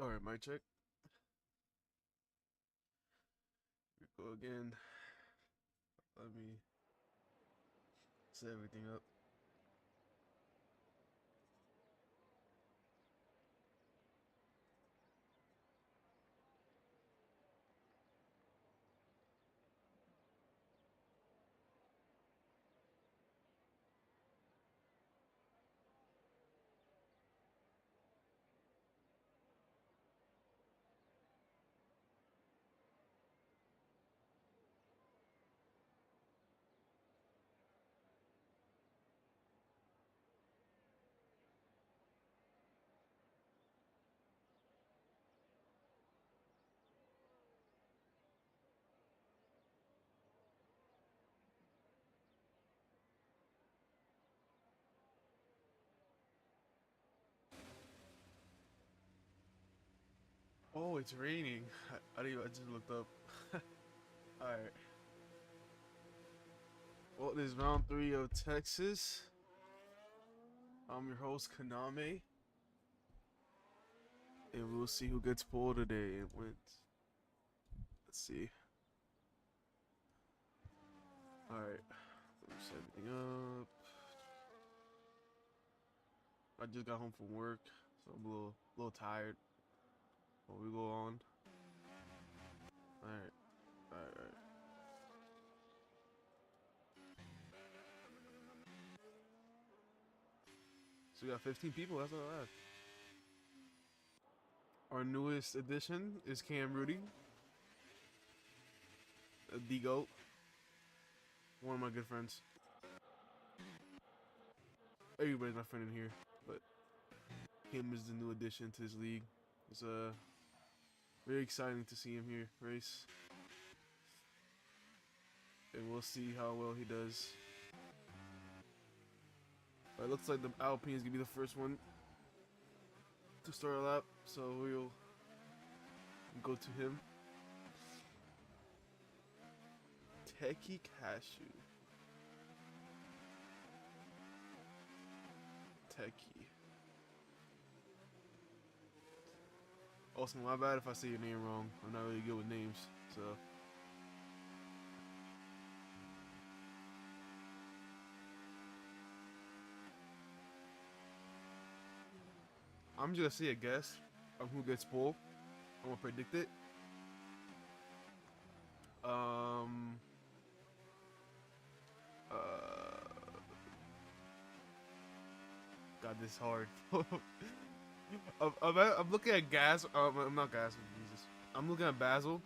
All right, mic check. Here we go again. Let me set everything up. Oh, it's raining. I just looked up. All right. Well, this is round 3 of Texas. I'm your host, Kaname. And we'll see who gets pulled today and wins. Let's see. All right. Let me set everything up. I just got home from work, so I'm a little tired. But we go on. All right. All right. All right. So we got 15 people. That's not bad. Our newest addition is Cam Rudy, the GOAT, one of my good friends. Everybody's my friend in here, but him is the new addition to this league. It's very exciting to see him here race, and we'll see how well he does. But it looks like the Alpine is gonna be the first one to start a lap, so we'll go to him. Techie Cashew. Techie. Also, my bad if I say your name wrong. I'm not really good with names, so. I'm just gonna say a guess of who gets pulled. I'm gonna predict it. Um. God, this is hard. I'm looking at Gas. I'm not Gas. Jesus. I'm looking at Basil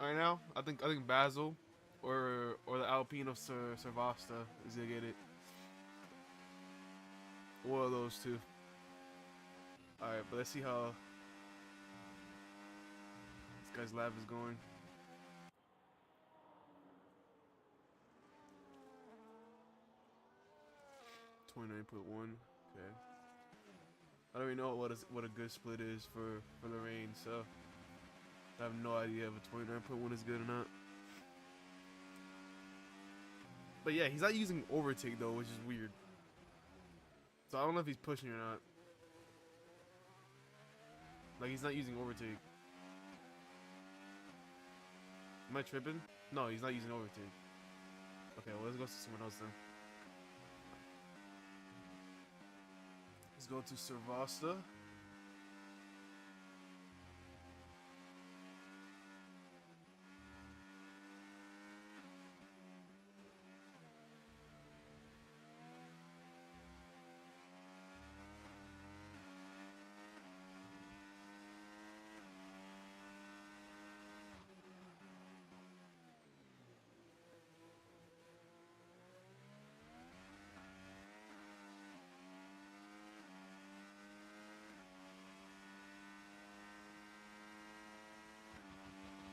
right now. I think Basil or the Alpine of Servasta is gonna get it. One of those two. All right, but let's see how this guy's lab is going. 29.1. Okay. I don't even know what a good split is for the rain, so I have no idea if a 29.1 is good or not. But yeah, he's not using overtake though, which is weird. So I don't know if he's pushing or not. Like he's not using overtake. Am I tripping? No, he's not using overtake. Okay, well let's go to someone else then. Let's go to Servasta.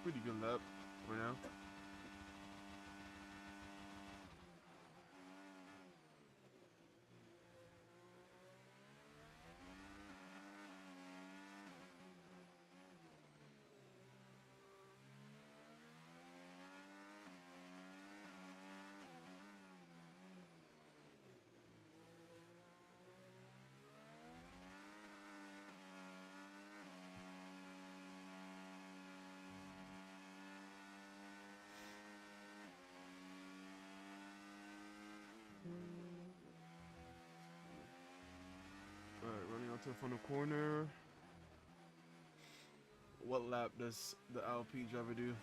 Pretty good lap right now. final corner. What lap does the LP driver do?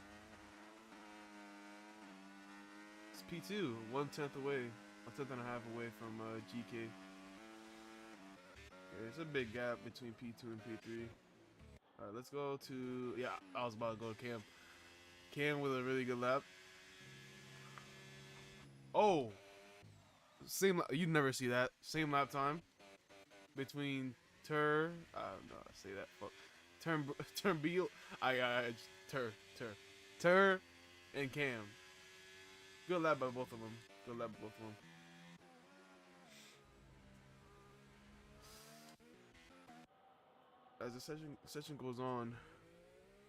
It's P2, 1/10 away, 1/10.5 away from GK. Okay, it's a big gap between P2 and P3. All right, let's go to, yeah, I was about to go to Cam. Cam with a really good lap. Oh, you'd never see that. Same lap time between I don't know how to say that. Fuck. Tur and Cam. Good lap by both of them. Good lap by both of them. As the session goes on,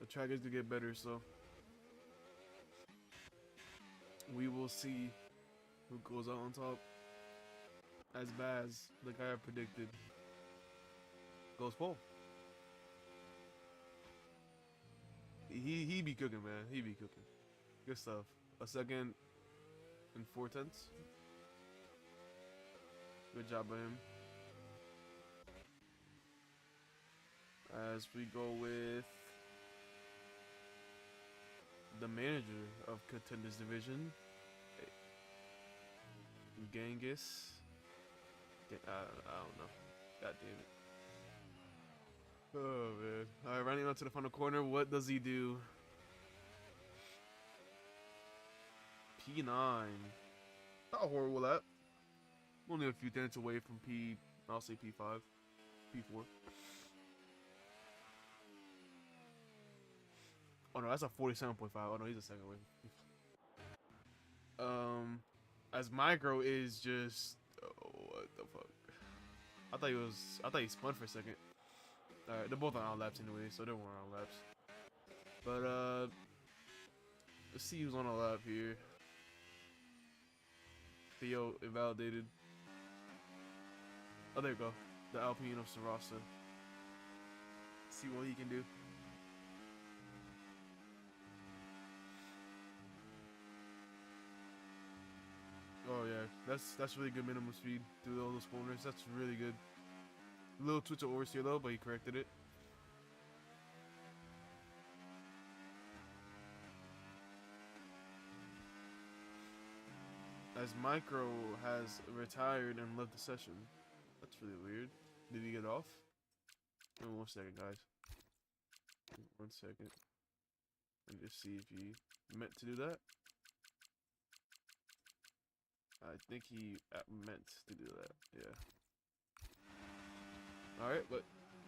the track is to get better, so we will see who goes out on top. As Baz, the guy I predicted, goes pole. He be cooking, man. He be cooking. Good stuff. A second and 4/10. Good job by him. As we go with the manager of Contenders Division, Genghis. I don't know. God damn it. Oh man. Alright, running on to the final corner. What does he do? P9. Not a horrible lap. Only a few tenths away from I'll say P5. P4. Oh no, that's a 47.5. Oh no, he's a second away. As Micro is just, oh, what the fuck? I thought he spun for a second. Alright, they're both on out laps anyway, so they weren't on laps. But let's see who's on a lap here. Theo invalidated. Oh, there you go. The Alpine of Sarasa. See what he can do. Oh yeah, that's really good minimum speed through all those corners. That's really good. A little twitch of oversteer though, but he corrected it. As Micro has retired and left the session. That's really weird. Did he get off? Oh, 1 second, guys. 1 second. And just see if he meant to do that. I think he meant to do that. Yeah. Alright, but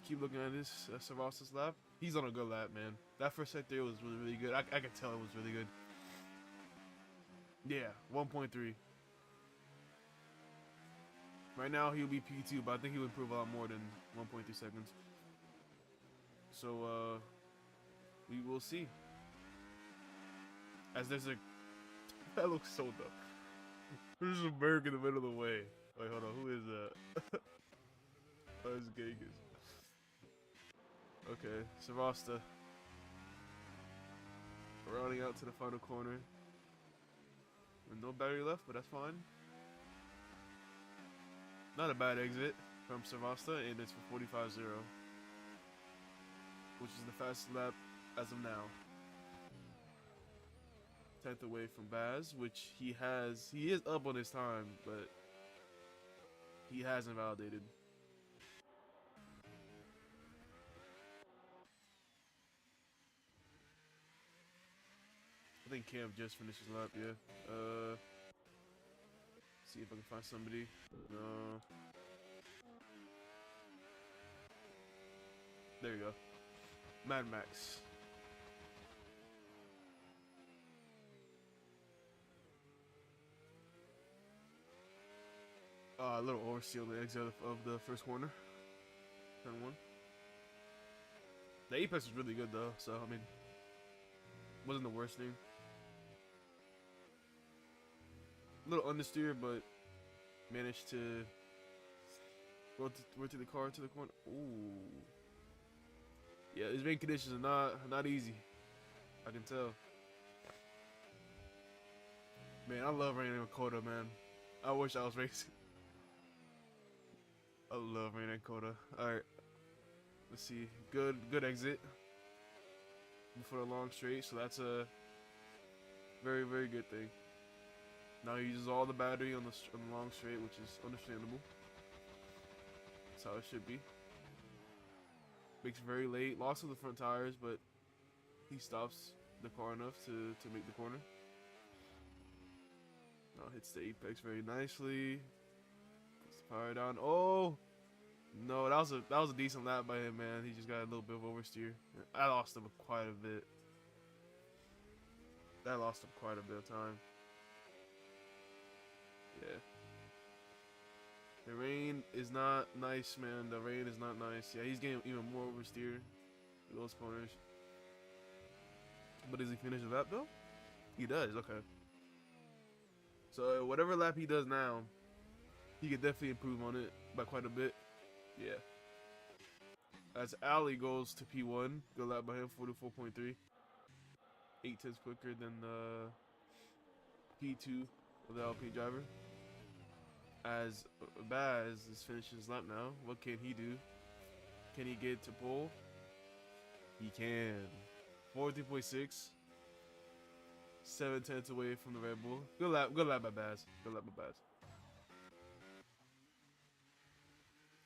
keep looking at this Savasta's lap. He's on a good lap, man. That first set there was really, really good. I could tell it was really good. Yeah, 1.3. Right now he'll be P2, but I think he'll improve a lot more than 1.3 seconds. So we will see. As there's a that looks so dumb. There's a Berg in the middle of the way. Wait, hold on, who is that? Oh, it's Genghis. Okay, Savasta. Rounding out to the final corner. With no battery left, but that's fine. Not a bad exit from Savasta, and it's for 45.0. Which is the fastest lap as of now. 10th away from Baz, which he is up on his time, but he hasn't validated. I think Cam just finished his lap, yeah. See if I can find somebody. No. There you go. Mad Max. A little oversteer on the exit of the first corner. Turn 1. The apex was really good though, so I mean, wasn't the worst thing. A little understeer, but managed to rotate the car to the corner. Ooh. Yeah, these rain conditions are not easy. I can tell. Man, I love raining in Dakota, man. I wish I was racing. I love raining in Dakota. Alright. Let's see. Good exit before the long straight. So that's a very good thing. Now he uses all the battery on the long straight, which is understandable. That's how it should be. Makes very late. Lost on the front tires, but he stops the car enough to make the corner. Now hits the apex very nicely. Puts the power down. Oh no, that was a decent lap by him, man. He just got a little bit of oversteer. I lost him quite a bit. That lost him quite a bit of time. Yeah. The rain is not nice, man. The rain is not nice. Yeah, he's getting even more oversteer in those corners. But does he finish the lap though? He does. Okay. So whatever lap he does now, he could definitely improve on it by quite a bit. Yeah. As Ali goes to P1, good lap by him, 44.3. 8/10 quicker than the P2 of the LP driver. As Baz is finishing his lap now, what can he do? Can he get to pole? He can. 43.6. 7/10 away from the Red Bull. Good lap by Baz. Good lap by Baz.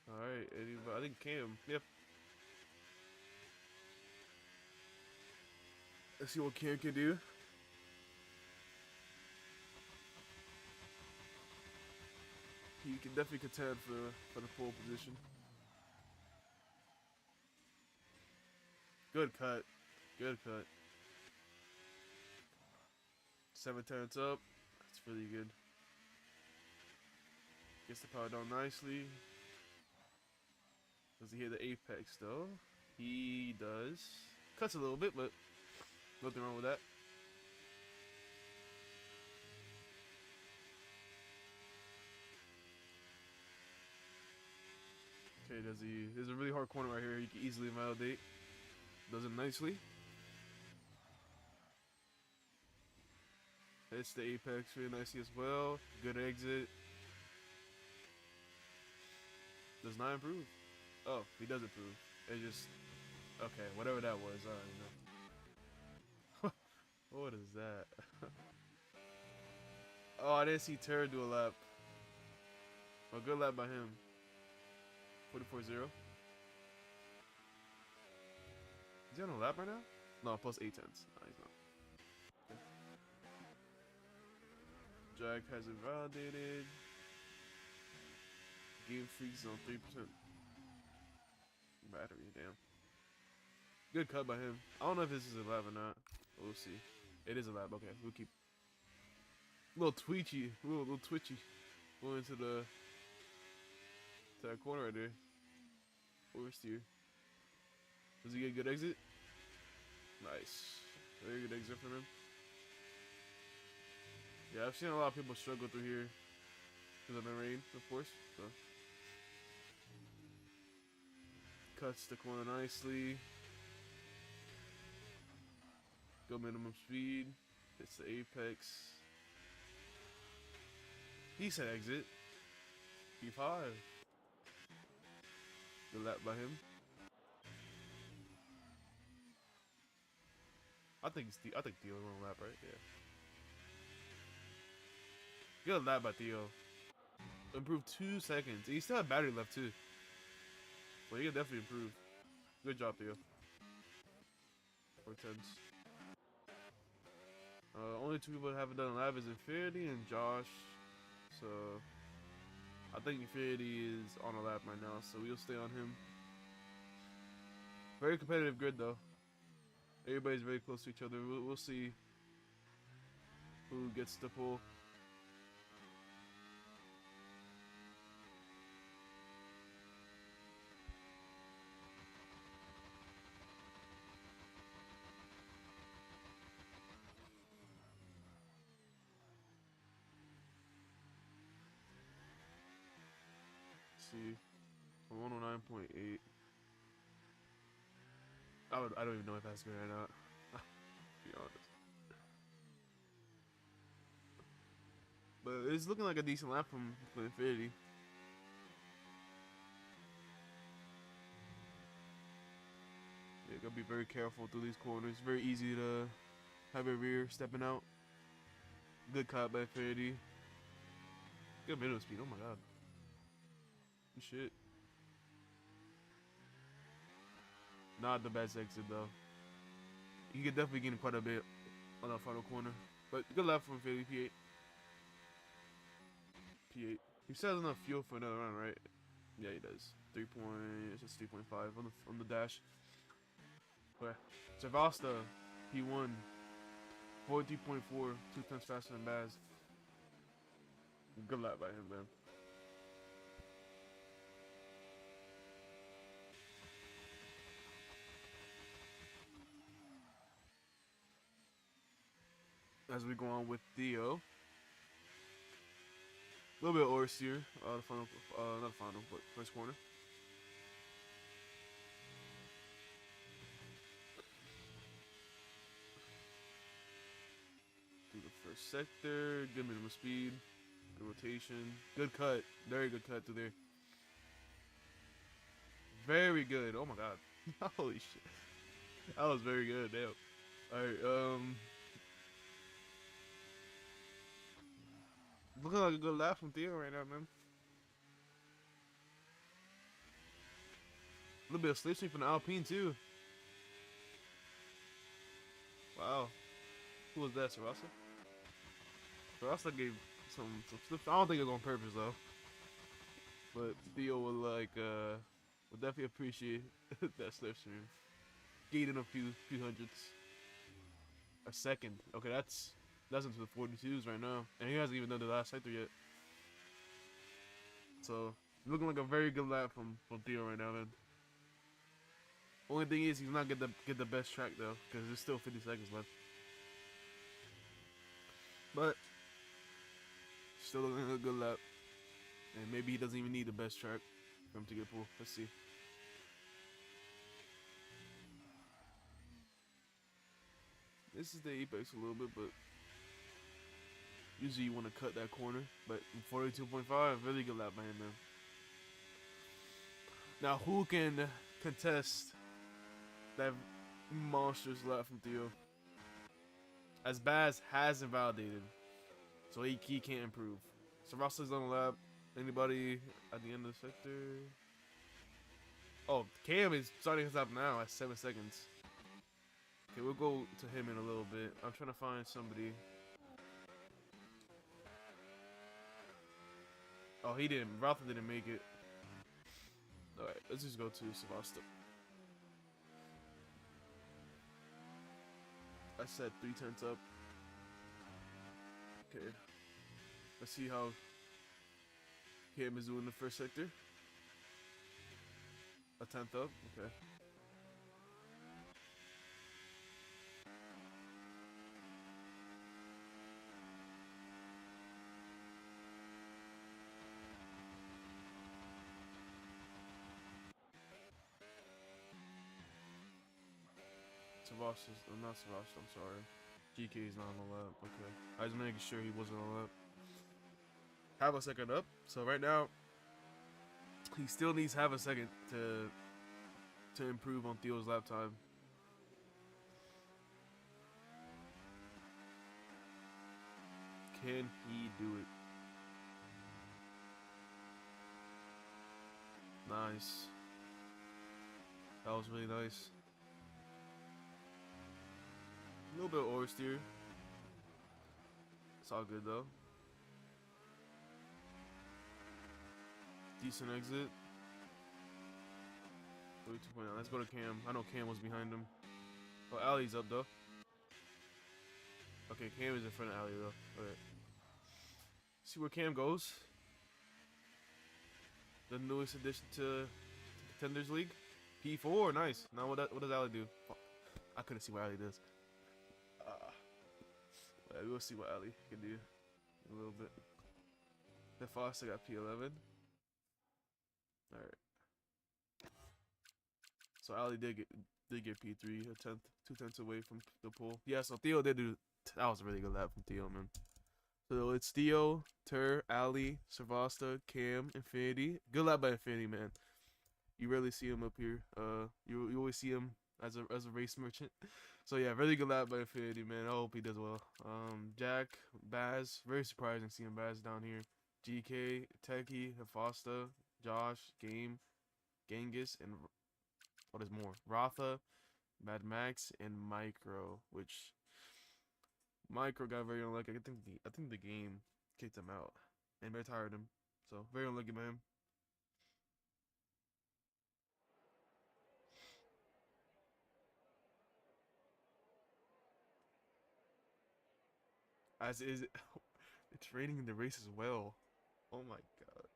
Alright, I think Cam. Yep. Let's see what Cam can do. He can definitely contend for the pole position. Good cut. Good cut. 7/10 up. That's really good. Gets the power down nicely. Does he hit the apex though? He does. Cuts a little bit, but nothing wrong with that. Okay, does he? There's a really hard corner right here. He can easily validate. Does it nicely. Hits the apex really nicely as well. Good exit. Does not improve. Oh, he does improve. It just okay. Whatever that was, I don't know. What is that? Oh, I didn't see Turd do a lap. A good lap by him. 44.0. Is he on a lap right now? No, plus 8/10. No, he's not. Okay. Jack has it validated. Game Freak's on 3%. Battery, damn. Good cut by him. I don't know if this is a lap or not. We'll see. It is a lap. Okay, we'll keep. A little twitchy. A little twitchy. Going into to that corner right there. Oversteer. Does he get a good exit? Nice. Very good exit from him. Yeah, I've seen a lot of people struggle through here because of the rain, of course. So. Cuts the corner nicely. Go minimum speed. Hits the apex. Decent exit. P5. Good lap by him. I think Theo won a lap, right? Yeah. Good lap by Theo. Improved 2 seconds. He still had battery left too. Well, he can definitely improve. Good job, Theo. 4/10. Only 2 people that haven't done a lap is Infinity and Josh. So I think Infinity is on a lap right now, so we'll stay on him. Very competitive grid though. Everybody's very close to each other. We'll see who gets the pull. See, 109.8. I don't even know if that's good or not. To be honest, but it's looking like a decent lap from for Infinity. gotta be very careful through these corners. Very easy to have a rear stepping out. Good cut by Infinity. Good middle speed. Oh my god. Good shit. Not the best exit though. You could definitely get in quite a bit on that final corner. But good lap from Infinity P8. P8. He still has enough fuel for another run, right? Yeah, he does. 3.5 on the dash. Okay. Savasta, P1. 43.4, 2 times faster than Baz. Good lap by him, man. As we go on with Theo. A little bit of oversteer, the final, not final, but first corner. Through the first sector, good minimum speed, good rotation, good cut, very good cut through there. Very good. Oh my god, holy shit, that was very good. Damn. All right, looking like a good lap from Theo right now, man. A little bit of slipstream from the Alpine too. Wow. Who was that, Sarasa? Sarasa gave some slip. I don't think it was on purpose though. But Theo would definitely appreciate that slipstream. Gaining a few hundredths. A second. Okay, that's into the 42s right now. And he hasn't even done the last sector yet. So looking like a very good lap from Theo right now, man. Only thing is he's not get the best track though, because there's still 50 seconds left. But still looking like a good lap. And maybe he doesn't even need the best track for him to get pulled. Let's see. This is the apex a little bit, but usually you want to cut that corner. But 42.5, really good lap by him, man. Now who can contest that monstrous lap from Theo? As Baz has invalidated, so he can't improve. So Russell's on the lap. Anybody at the end of the sector? Oh, Cam is starting his lap now at 7 seconds. Okay, we'll go to him in a little bit. I'm trying to find somebody. Oh, he didn't. Ralph didn't make it. Alright, let's just go to Savasta. I said 3/10 up. Okay. Let's see how Cam is doing the first sector. A 10th up. Okay. Not Savasta, I'm sorry. GK is not on the lap. Okay. I was making sure he wasn't on the lap. Have a second up. So right now, he still needs half a second to improve on Theo's lap time. Can he do it? Nice. That was really nice. A little bit of oversteer. It's all good though. Decent exit. 32.9. Let's go to Cam. I know Cam was behind him. Oh, Ali's up though. Okay, Cam is in front of Ali though. Okay. See where Cam goes. The newest addition to Contenders League. P4, nice. Now what does Ali do? Fuck. I couldn't see what Ali does. We'll see what Ali can do in a little bit. The Foster got P11. Alright. So Ali did get P3, a 10th, 2/10 away from the pole. Yeah, so Theo did do. That was a really good lap from Theo, man. So it's Theo, Tur, Ali, Savasta, Cam, Infinity. Good lap by Infinity, man. You rarely see him up here. You always see him as a race merchant. So yeah, really good lap by Infinity, man. I hope he does well. Jack, Baz, very surprising seeing Baz down here. GK, Techie, Hephaesta, Josh, Game, Genghis, and what is more? Ratha, Mad Max, and Micro, which Micro got very unlucky. I think the game kicked him out and retired him. So very unlucky by him. As is, it's raining in the race as well. Oh my god.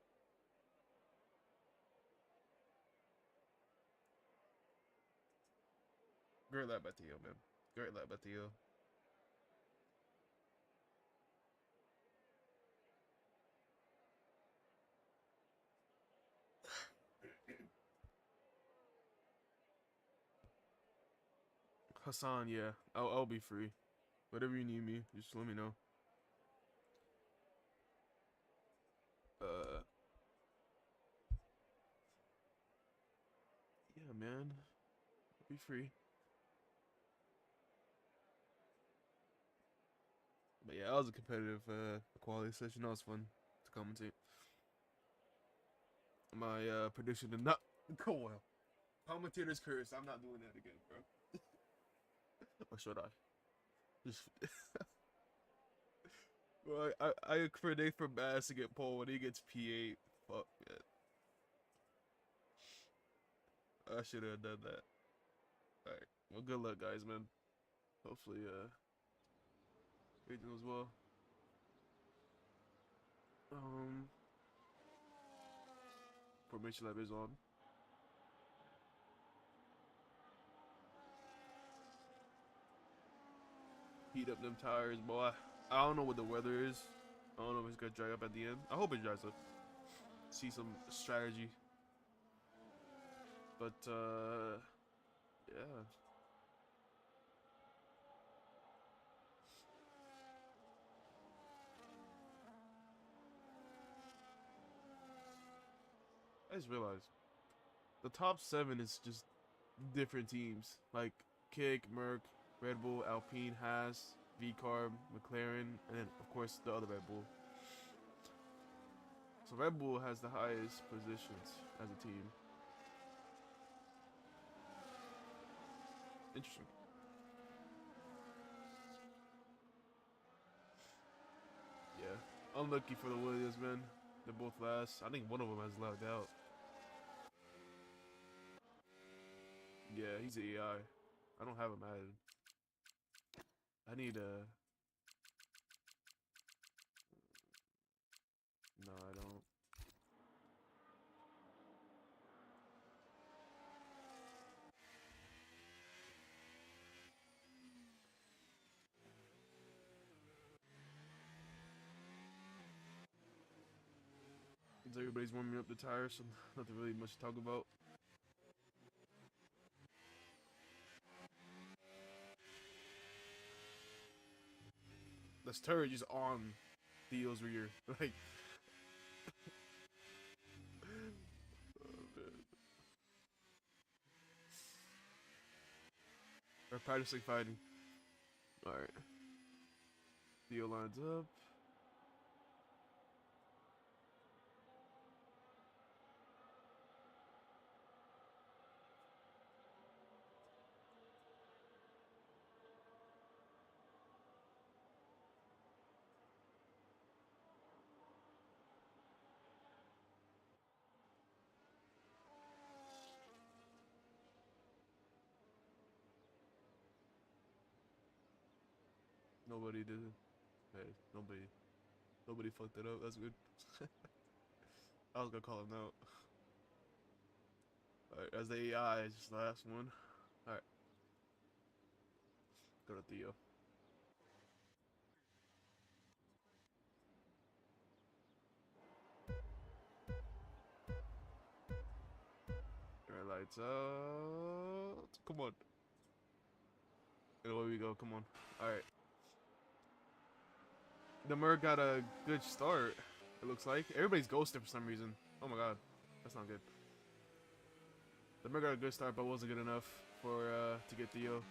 Great lap by Theo, man. Great lap by Theo. Hassan, yeah, I'll be free. Whatever you need me, just let me know. Uh, yeah, man, I'll be free. But yeah, that was a competitive quality session. That was fun to commentate. My prediction did not go well. Commentator's curse. I'm not doing that again, bro. Or should I? Just. Well, I predict for Bass to get pole when he gets P8. Fuck, man. I should have done that. Alright. Well, good luck, guys, man. Hopefully, everything goes well. Formation lab is on. Heat up them tires, boy. I don't know what the weather is. I don't know if it's gonna dry up at the end. I hope it dries up. See some strategy. But, yeah. I just realized the top 7 is just different teams. Like Kick, Merc, Red Bull, Alpine, Haas, V-Carb, McLaren, and then, of course, the other Red Bull. So Red Bull has the highest positions as a team. Interesting. Yeah. Unlucky for the Williams, man. They're both last. I think one of them has lagged out. Yeah, he's an AI. I don't have him added. I need a... No, I don't. Since everybody's warming up the tires, so nothing really much to talk about. This turret just on Theo's rear. Like... They're practicing fighting. Alright. Theo lines up. Nobody did it. Hey, nobody fucked it up. That's good. I was gonna call him out. Alright, as the AI, it's just the last one. Alright. Go to Theo. Alright, lights out. Come on. And away we go. Come on. Alright. The Merc got a good start, it looks like. Everybody's ghosted for some reason. Oh my god. That's not good. The Merc got a good start, but wasn't good enough. for to get Theo.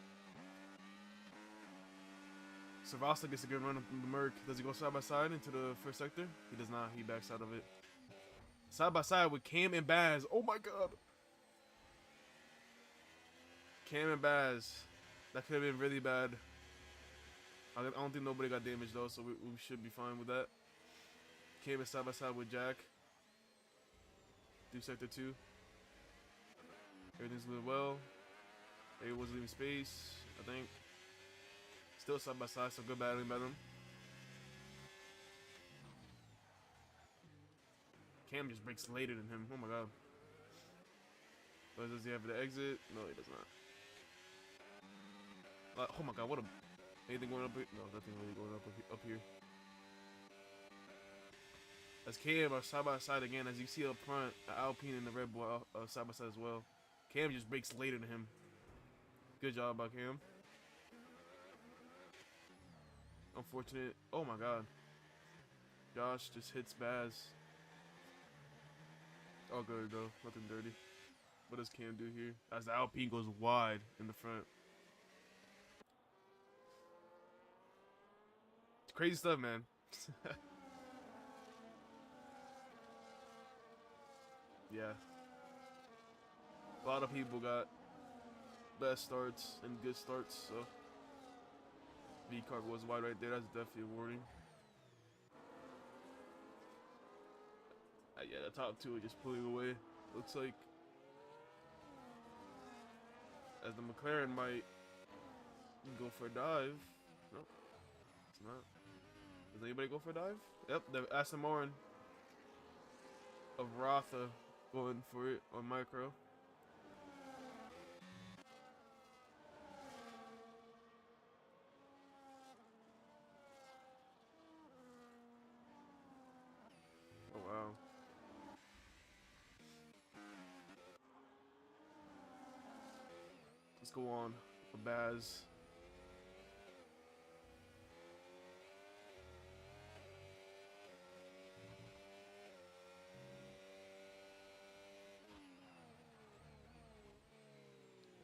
Savasta gets a good run from the Merc. Does he go side by side into the first sector? He does not. He backs out of it. Side by side with Cam and Baz. Oh my god. Cam and Baz. That could have been really bad. I don't think nobody got damaged though, so we should be fine with that. Cam is side by side with Jack. Do sector 2. Everything's going well. Everyone's leaving space, I think. Still side by side, so good battling by them. Cam just breaks later than him. Oh my god. But does he have the exit? No, he does not. Oh my god, what a... Anything going up here? No, nothing really going up here. As Cam are side by side again, as you see up front, Alpine and the Red Bull side by side as well. Cam just breaks later than him. Good job by Cam. Unfortunate. Oh my god. Josh just hits Baz. All good though. Nothing dirty. What does Cam do here? As the Alpine goes wide in the front. Crazy stuff, man. Yeah. A lot of people got best starts and good starts, so V-Car was wide right there. That's definitely a warning. Yeah, the top two are just pulling away. Looks like as the McLaren might go for a dive. No, it's not. Does anybody go for a dive? Yep, the Aston Martin of Rotha going for it on micro. Oh wow. Let's go on. Baz.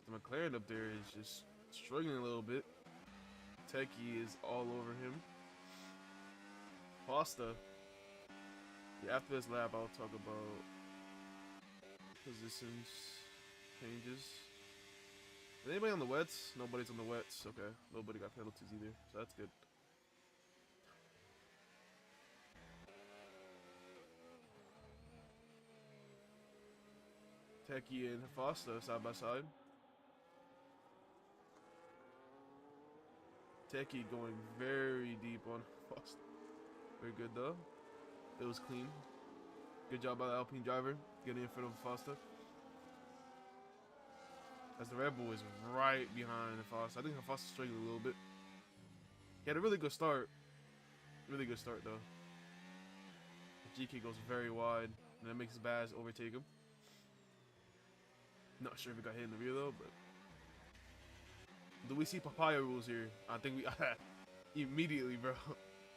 The McLaren up there is just struggling a little bit. Techie is all over him. Foster. Yeah, after this lap, I'll talk about positions changes. Is anybody on the wets? Nobody's on the wets. Okay, nobody got penalties either, so that's good. Techie and Foster side by side. Techie going very deep on Foster. Very good though. It was clean. Good job by the Alpine driver getting in front of Foster. As the Red Bull is right behind Foster. I think Foster's struggling a little bit. He had a really good start. Really good start though. GK goes very wide, and that makes Baz overtake him. Not sure if he got hit in the rear though, but do we see papaya rules here? I think we immediately, bro.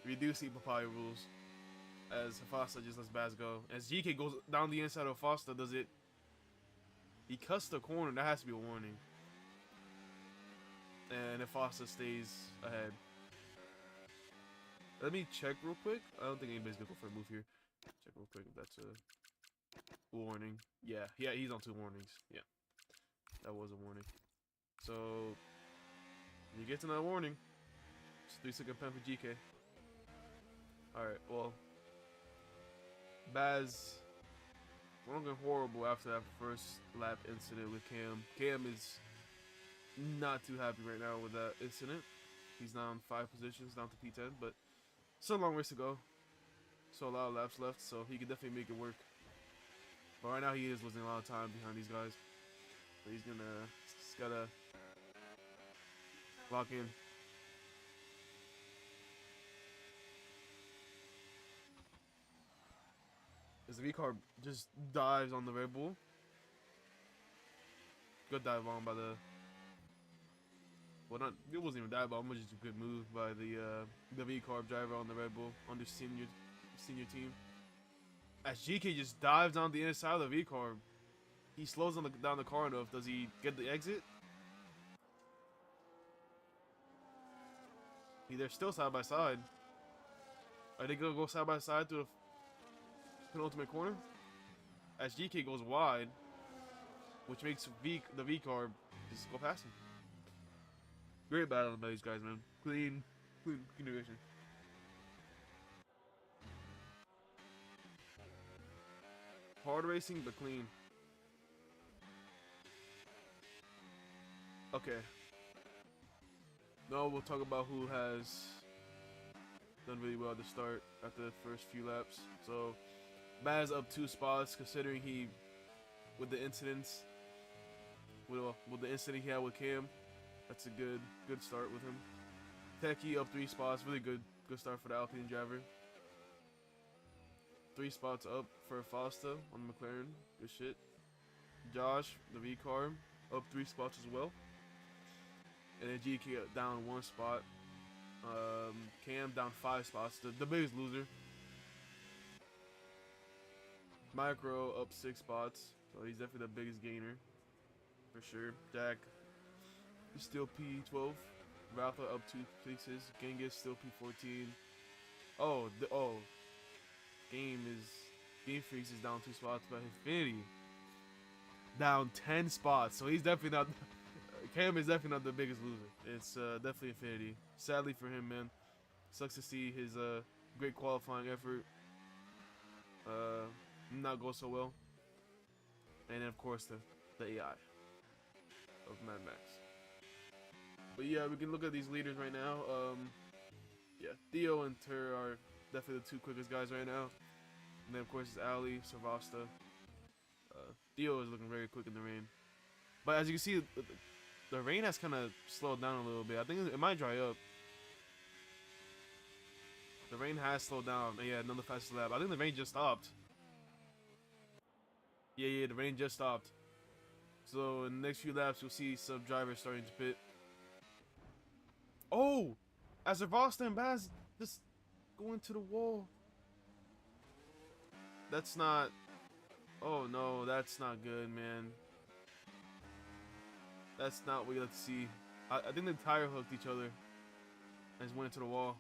We do see papaya rules. As Foster just lets Baz go. As GK goes down the inside of Foster, does it? He cuts the corner. That has to be a warning. And if Foster stays ahead. Let me check real quick. I don't think anybody's gonna go for a move here. Check real quick if that's a warning. Yeah, he's on 2 warnings. Yeah, that was a warning. So you get to that warning. It's 3-second pen for GK. Alright, well, Baz looking horrible after that first lap incident with Cam. Cam is not too happy right now with that incident. He's down 5 positions, down to P10, but still a long race to go. So a lot of laps left, so he can definitely make it work. But right now he is losing a lot of time behind these guys. So he's just gotta lock in. As the V-car just dives on the Red Bull. Good dive on by the... Well, not, it wasn't even dive bomb, it was just a good move by the V-car driver on the Red Bull on the senior team. As GK just dives down the inside of the V-car, he slows down the car enough. Does he get the exit? They're still side by side. Are they gonna go side by side through the penultimate corner? As GK goes wide, which makes the V car just go past him. Great battle by these guys, man. Clean division. Hard racing, but clean. Okay. Now we'll talk about who has done really well at the start after the first few laps. So, Baz up 2 spots, considering he, with the incidents, with the incident he had with Cam, that's a good start with him. Techie up 3 spots, really good start for the Alpine driver. 3 spots up for Fosta on the McLaren, good shit. Josh, the V car, up 3 spots as well. And then GK down 1 spot. Cam down 5 spots, the biggest loser. Micro up 6 spots, so he's definitely the biggest gainer, for sure. Jack is still P12. Rafa up 2 places. Genghis still P14. Game Freaks is down 2 spots, but Infinity down 10 spots. So he's definitely not. Cam is definitely not the biggest loser. It's definitely Infinity. Sadly for him, man. Sucks to see his great qualifying effort not go so well. And then of course the AI of Mad Max. But yeah, we can look at these leaders right now. Yeah, Theo and Tur are definitely the 2 quickest guys right now. And then of course it's Ali, Savasta. Theo is looking very quick in the rain. But as you can see, the rain has kind of slowed down a little bit. I think it might dry up. The rain has slowed down. And yeah, another fastest lap. I think the rain just stopped. Yeah, the rain just stopped. So in the next few laps, you'll see some drivers starting to pit. Oh! As Savasta and Baz just going to the wall. That's not... Oh no, that's not good, man. That's not what you like to see. I think they tire hooked each other and just went into the wall.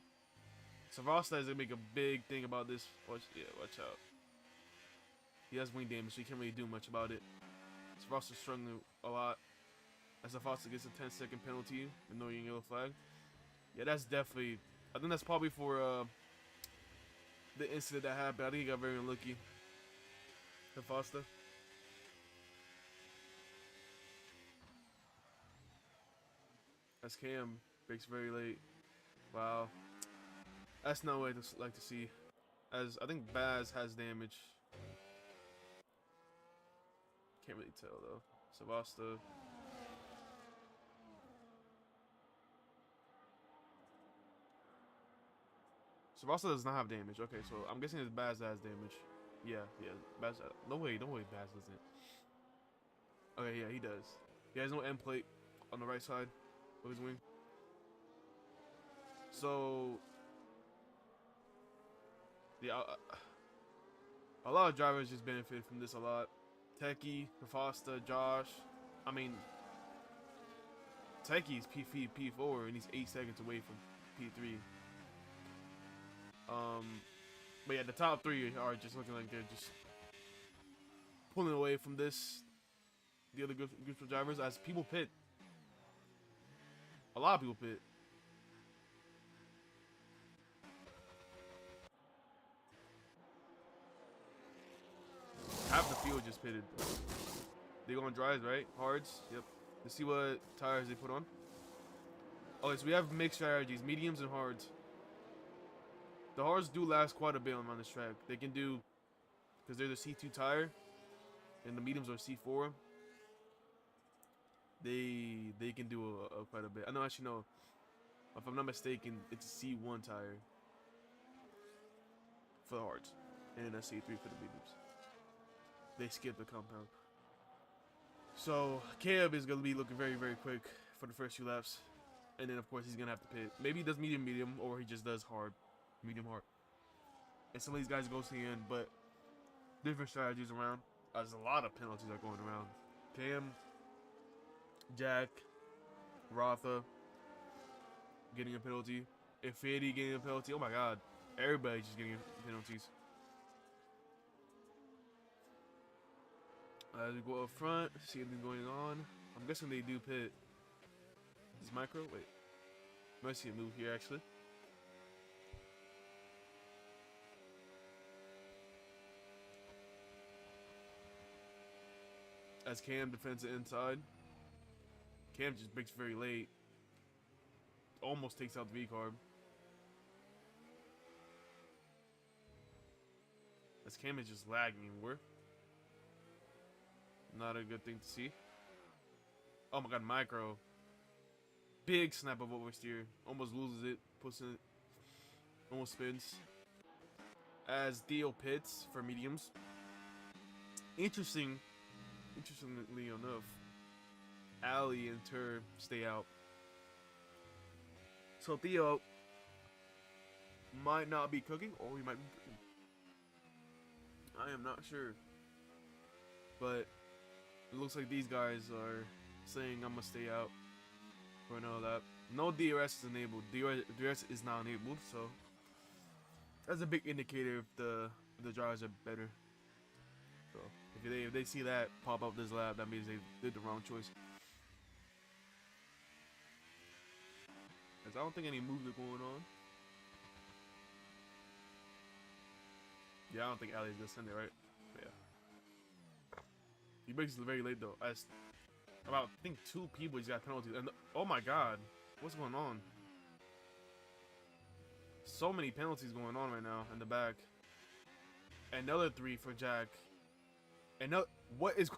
Savasta is gonna make a big thing about this. Watch out. He has wing damage, so you can't really do much about it. Savasta's struggling a lot. As Savasta gets a 10-second penalty, annoying yellow flag. Yeah, that's definitely. I think that's probably for the incident that happened. I think he got very unlucky. Savasta. As Cam breaks very late. Wow. That's not what I like to see. As I think Baz has damage. Can't really tell though. Savasta. Savasta does not have damage. Okay, so I'm guessing it's Baz that has damage. Yeah. Baz. No way, Baz doesn't. Okay, yeah, he does. He has no end plate on the right side of his wing. So, yeah, a lot of drivers just benefit from this a lot. Techie, Fosta, Josh. I mean, Techie's P4 and he's 8 seconds away from P3. But yeah, the top 3 are just looking like they're just pulling away from this. The other groups of drivers as people pit. A lot of people pit. Half the field just pitted. They going dries, right? Hards. Yep. Let's see what tires they put on. Okay, so we have mixed strategies, mediums and hards. The hards do last quite a bit on this track. They can do, because they're the C2 tire, and the mediums are C4. They can do quite a bit. I know, actually, no. If I'm not mistaken, it's a C1 tire for the hards, and then a C3 for the mediums. They skip the compound. So Caleb is gonna be looking very, very quick for the first few laps, and then of course he's gonna have to pit. Maybe he does medium, or he just does hard, medium hard. And some of these guys go to the end, but different strategies around. There's a lot of penalties are going around. Cam, Jack, Rafa getting a penalty, Infinity getting a penalty. Oh my god. Everybody's just getting penalties. As we go up front, see anything going on. I'm guessing they do pit. Is micro? Wait. Might see a move here actually. As Cam defends the inside. Cam just breaks very late. Almost takes out the V-carb. As Cam is just lagging more. Not a good thing to see. Oh my god, micro. Big snap of oversteer. Almost loses it. Puts it. Almost spins. As Theo pits for mediums. Interestingly enough, Ali and Tur stay out. So Theo might not be cooking, or he might be cooking. I am not sure. But it looks like these guys are saying I'm gonna stay out for another lap. No DRS is enabled. DRS is not enabled, so that's a big indicator if the drivers are better. So if they see that pop up this lap, that means they did the wrong choice. Cause I don't think any moves are going on. Yeah, I don't think Ali's gonna send it, right? But yeah. He breaks it very late though. As about I think 2 people just got penalties. And oh my god, what's going on? So many penalties going on right now in the back. Another 3 for Jack. Another what the?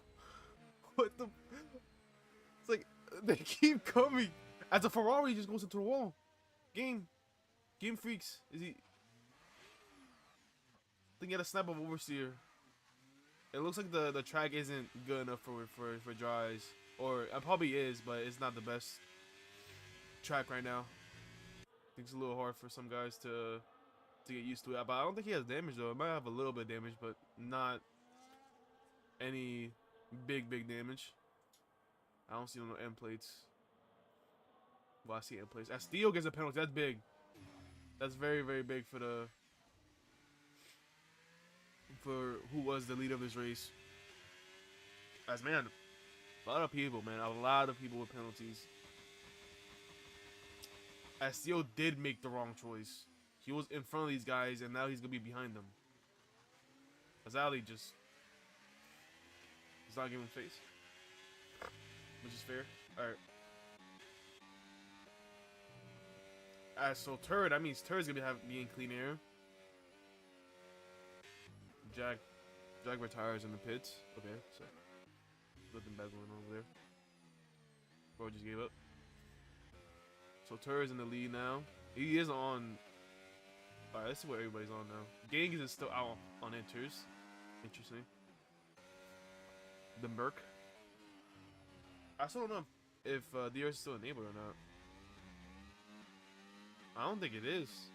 It's like they keep coming. As a Ferrari just goes into the wall. Game freaks. Is he? I think he had a snap of oversteer. It looks like the track isn't good enough for dries, or it probably is, but it's not the best track right now. I think it's a little hard for some guys to get used to it. But I don't think he has damage though. It might have a little bit of damage, but not any big damage. I don't see no end plates. Well, I see end plates. As Theo gets a penalty, that's big. That's very big for who was the leader of this race. As man, a lot of people with penalties. As Theo did make the wrong choice. He was in front of these guys, and now he's gonna be behind them. As Ali just he's not giving face, which is fair. All right. So Tur, that means Tur's gonna be in clean air. Jack retires in the pits. Okay, so nothing bad going on over there. Bro just gave up. So Tur is in the lead now. He is on. Alright, let's see what everybody's on now. Gangs is still out on enters. Interesting. The Merc. I still don't know if DRS is still enabled or not. I don't think it is.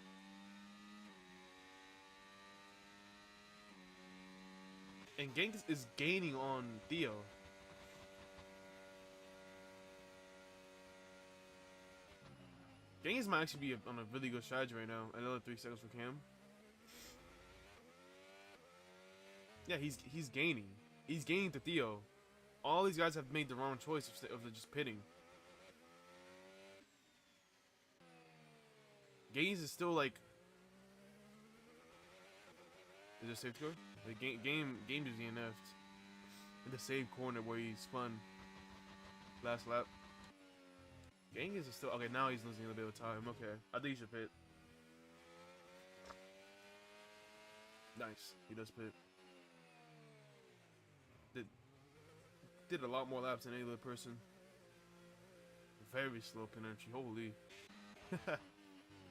And Genghis is gaining on Theo. Genghis might actually be on a really good strategy right now. Another 3 seconds for Cam. Yeah, he's gaining. He's gaining to Theo. All these guys have made the wrong choice of just pitting. Gaines is still like. Is there a safety car? The game is DNF'd in the same corner where he spun last lap. Gaines is still okay. Now he's losing a little bit of time. Okay, I think he should pit. Nice, he does pit. Did a lot more laps than any other person. Very slow pin entry. Holy.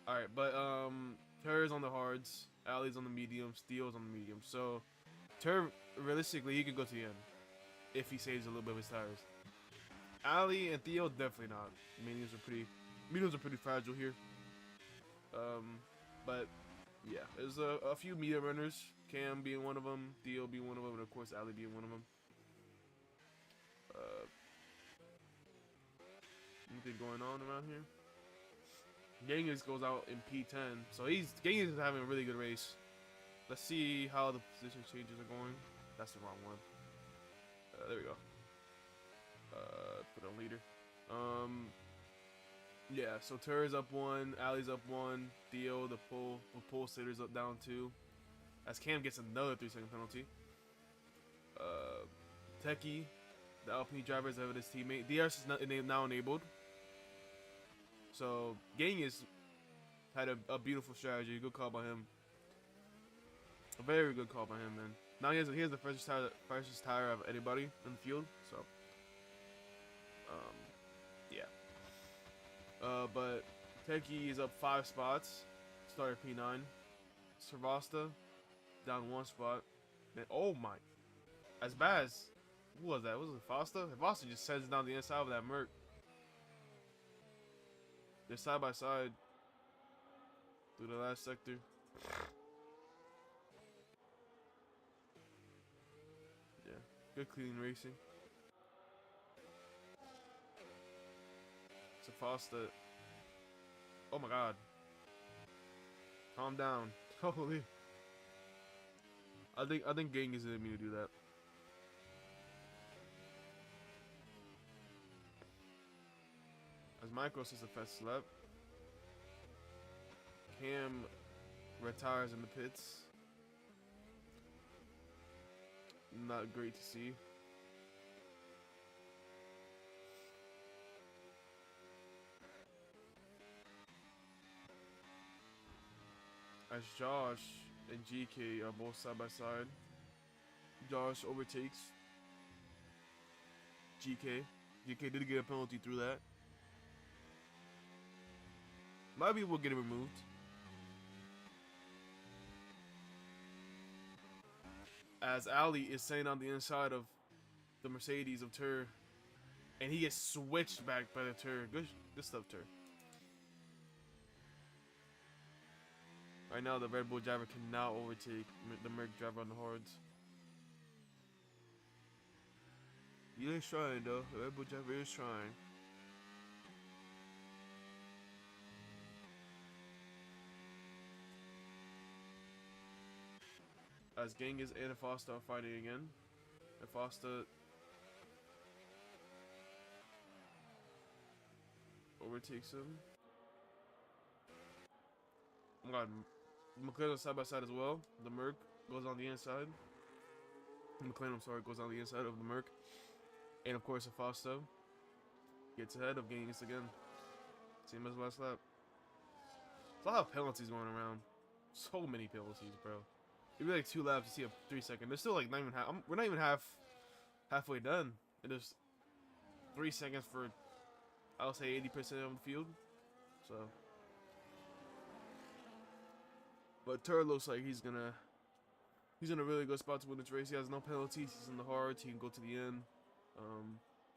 Alright, but Tur's on the hards, Ali's on the mediums, Theo's on the mediums. So Tur realistically he could go to the end if he saves a little bit of his tires. Ali and Theo definitely not. Mediums are pretty fragile here. But yeah, there's a few medium runners. Cam being one of them, Theo being one of them, and of course Ali being one of them. Anything going on around here? Genghis goes out in P10. So Genghis is having a really good race. Let's see how the position changes are going. That's the wrong one. There we go. Put on leader. Yeah, so Tur's up 1, Ali's up 1, Theo, the pole sitter's up down 2. As Cam gets another 3-second penalty. Techie, the Alpine driver, is ahead of his teammate. DRS is now enabled. So Genghis had a beautiful strategy. Good call by him. A very good call by him, man. Now he has the freshest tire of anybody in the field. So, yeah. But Techie is up 5 spots. Started P9. Servasta down 1 spot. Then oh my, as bad as who was that? Was it Foster? Foster just sends down the inside of that Merc. They're side by side through the last sector. Yeah, good clean racing. So Foster. Oh my God. Calm down. Holy. I think Gang is in me to do that. As Micro says a fast lap. Cam retires in the pits. Not great to see. As Josh and GK are both side by side. Josh overtakes GK. GK did get a penalty through that. Maybe we'll get it removed. As Ali is staying on the inside of the Mercedes of Tur, and he gets switched back by the Tur. Good stuff, Tur. Right now, the Red Bull driver can now overtake the Merc driver on the hards. He is trying, though. The Red Bull driver is trying. As Genghis and Foster are fighting again. And Foster overtakes him. Oh my God. McLaren side by side as well. The Merc goes on the inside. McLaren, I'm sorry, goes on the inside of the Merc. And of course, Foster gets ahead of Genghis again. Same as last lap. There's a lot of penalties going around. So many penalties, bro. It'd be like 2 laps to see a 3-second. There's still like not even half. We're not even halfway done. And there's 3 seconds for, I'll say 80% of the field. So, but Tur looks like he's in a really good spot to win this race. He has no penalties. He's in the hards. He can go to the end.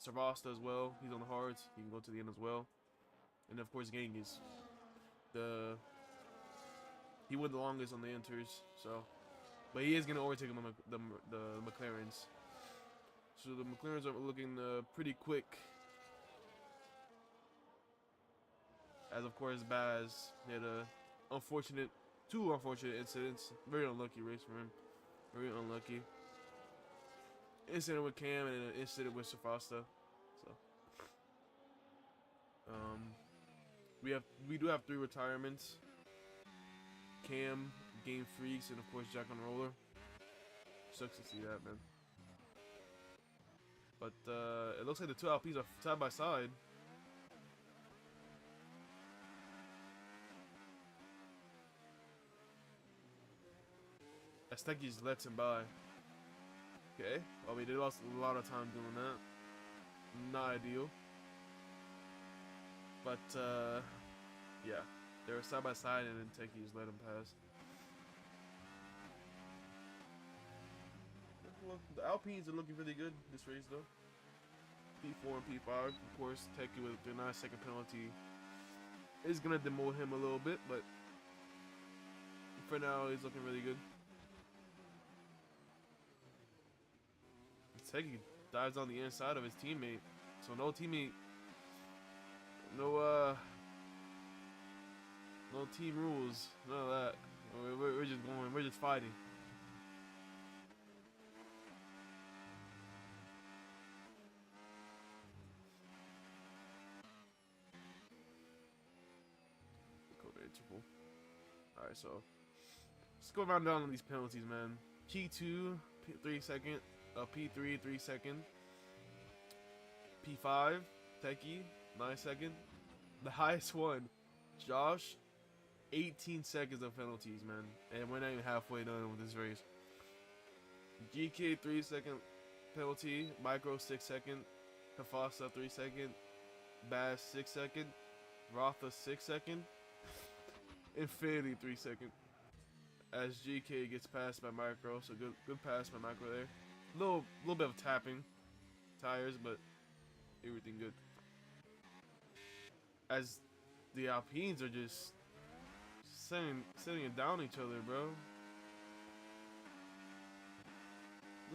Sarvasta as well. He's on the hards. He can go to the end as well. And of course, Genghis. He went the longest on the enters. So. But he is going to overtake the McLarens. So the McLarens are looking pretty quick. As of course Baz had two unfortunate incidents. Very unlucky race for him. Very unlucky. Incident with Cam and an incident with Safasta. So we do have 3 retirements. Cam, Game Freaks, and of course Jack on Roller. Sucks to see that, man. But it looks like the 2 LPs are side by side. Aztecis lets him by. Okay, well, they lost a lot of time doing that. Not ideal. But yeah, they were side by side, and then Techies let him pass. Well, the Alpines are looking really good this race, though. P4 and P5, of course. Techie with the 9-second penalty is gonna demote him a little bit, but for now, he's looking really good. Techie dives on the inside of his teammate, so no teammate, no No team rules. None of that. We're just going. We're just fighting. Go to interval. All right, so let's go around down on these penalties, man. P2, 3 second. P3, 3 second. P5, Techie, 9 second. The highest one, Josh, 18 seconds of penalties, man. And we're not even halfway done with this race. GK, 3 second penalty. Micro, 6 second. Hafasa, 3 second. Bass, 6 second. Rotha, 6 second. Infinity, 3 second. As GK gets passed by Micro, so good pass by Micro there. Little bit of tapping tires, but everything good. As the Alpines are just sitting it down each other, bro.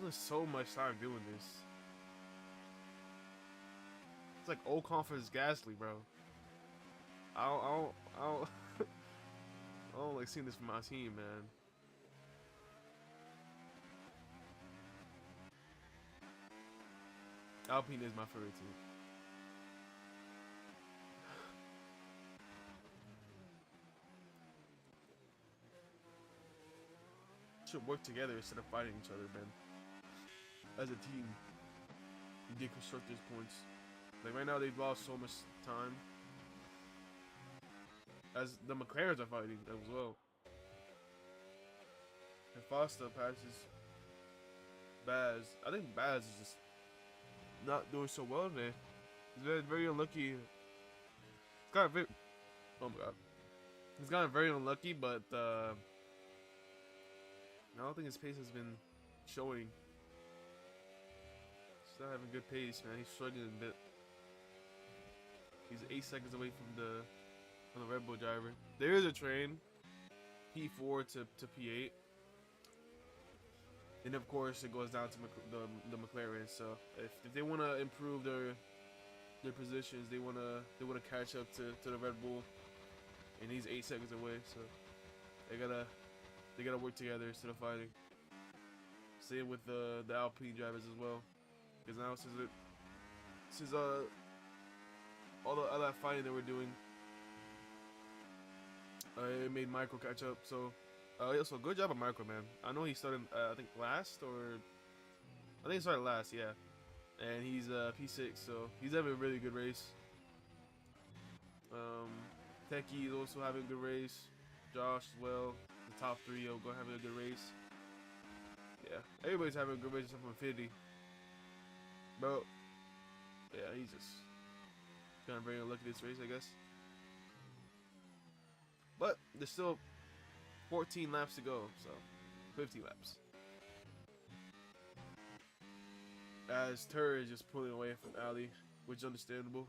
There's so much time doing this. It's like Ocon versus Gasly, bro. I don't I don't like seeing this from my team, man. Alpine is my favorite team. Should work together instead of fighting each other, man. As a team, you get constructors points. Like right now, they've lost so much time. As the McLarens are fighting as well. And Foster passes Baz. I think Baz is just not doing so well today. He's been very unlucky. He's got very, oh my god. He's gotten very unlucky, but I don't think his pace has been showing. He's not having good pace, man. He's struggling a bit. He's 8 seconds away from the Red Bull driver. There is a train, P4 to P8, and of course it goes down to the McLaren. So if they want to improve their positions, they wanna catch up to the Red Bull, and he's 8 seconds away. So they gotta work together instead of fighting. Same with the Alpine drivers as well, because now since all that fighting that we're doing, it made Micro catch up. So yeah, so good job on Micro, man. I know he started I think last, or I think he started last, yeah. And he's P6, so he's having a really good race. Techie is also having a good race. Josh as well. The top three are going having a good race. Yeah, everybody's having a good race except for Infinity. Bro, yeah, he's just kind of very unlucky this race, I guess. But there's still 14 laps to go, so 15 laps. As Tur is just pulling away from Ali, which is understandable.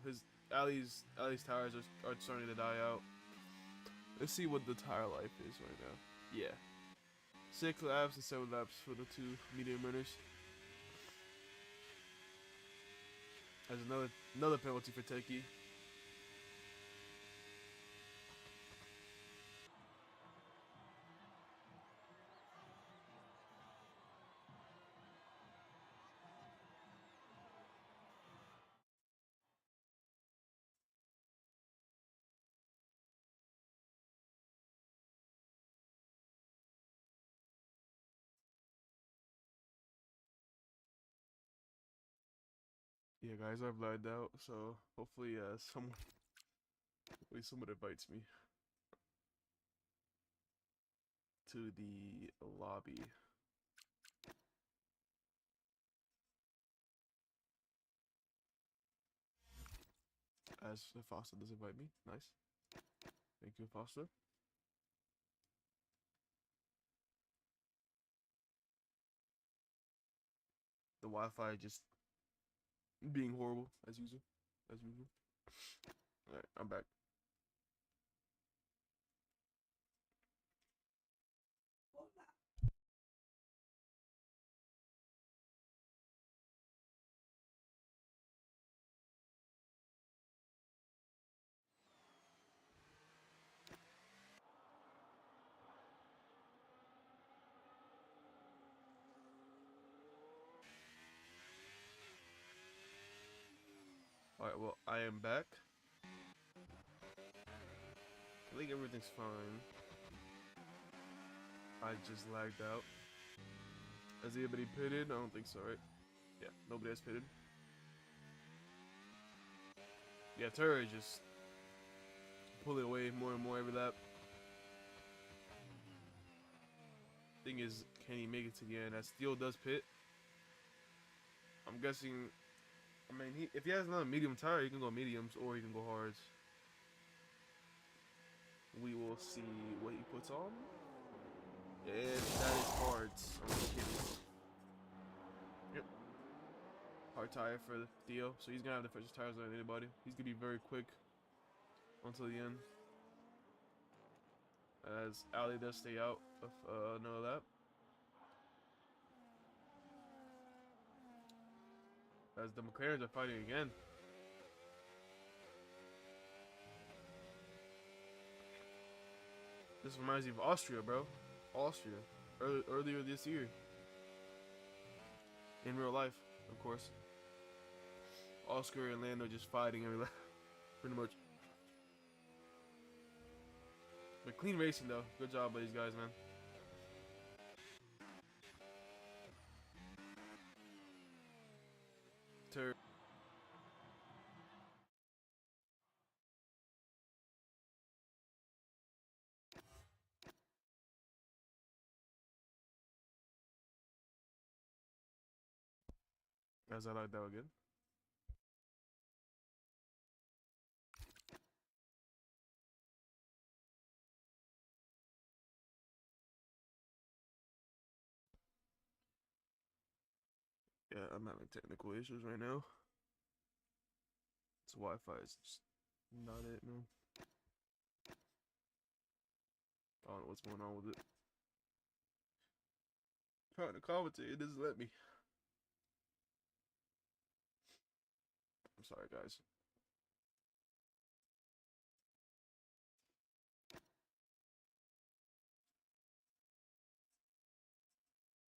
Ali's tires are starting to die out. Let's see what the tire life is right now. Yeah, 6 laps and 7 laps for the 2 medium runners. As another penalty for Techie. Yeah, guys, I've lagged out, so hopefully someone invites me to the lobby. As Foster does invite me. Nice. Thank you, Foster. The Wi-Fi just being horrible as usual. Alright, I'm back. Alright, well, I am back. I think everything's fine. I just lagged out. Has anybody pitted? I don't think so, right? Yeah, nobody has pitted. Yeah, Turner just pulling away more and more every lap. Thing is, can he make it to the end? As Steele does pit. I'm guessing. I mean, if he has another medium tire, he can go mediums or he can go hards. We will see what he puts on. And that is hards. I'm just kidding. Yep. Hard tire for Theo. So he's gonna have the freshest tires on anybody. He's gonna be very quick until the end. As Ali does stay out of another lap. As the McLarens are fighting again. This reminds me of Austria, bro. Austria. Earlier this year. In real life, of course. Oscar and Lando just fighting every lap. Pretty much. But clean racing, though. Good job by these guys, man. As I like that again. Yeah, I'm having technical issues right now. It's Wi-Fi is just not it, man. I don't know what's going on with it. Trying to commentate, it doesn't let me. I'm sorry, guys.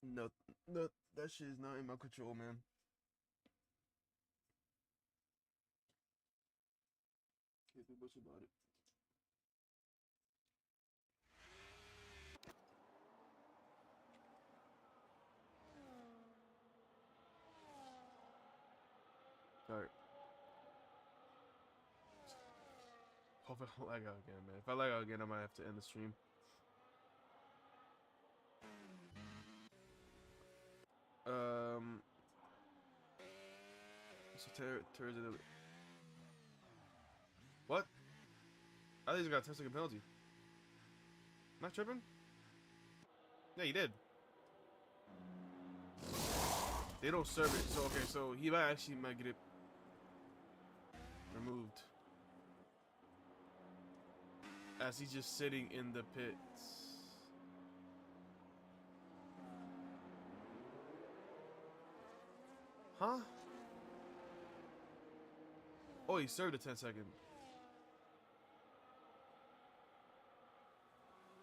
No, that shit is not in my control, man. Can't do much about it. Alright. Hope I don't lag out again, man. If I lag out again, I might have to end the stream. So Thursday. What? I think he's got a 10-second penalty. Not tripping? Yeah, he did. They don't serve it. So okay, so he might get it removed. As he's just sitting in the pits. Huh? Oh, he served a 10-second.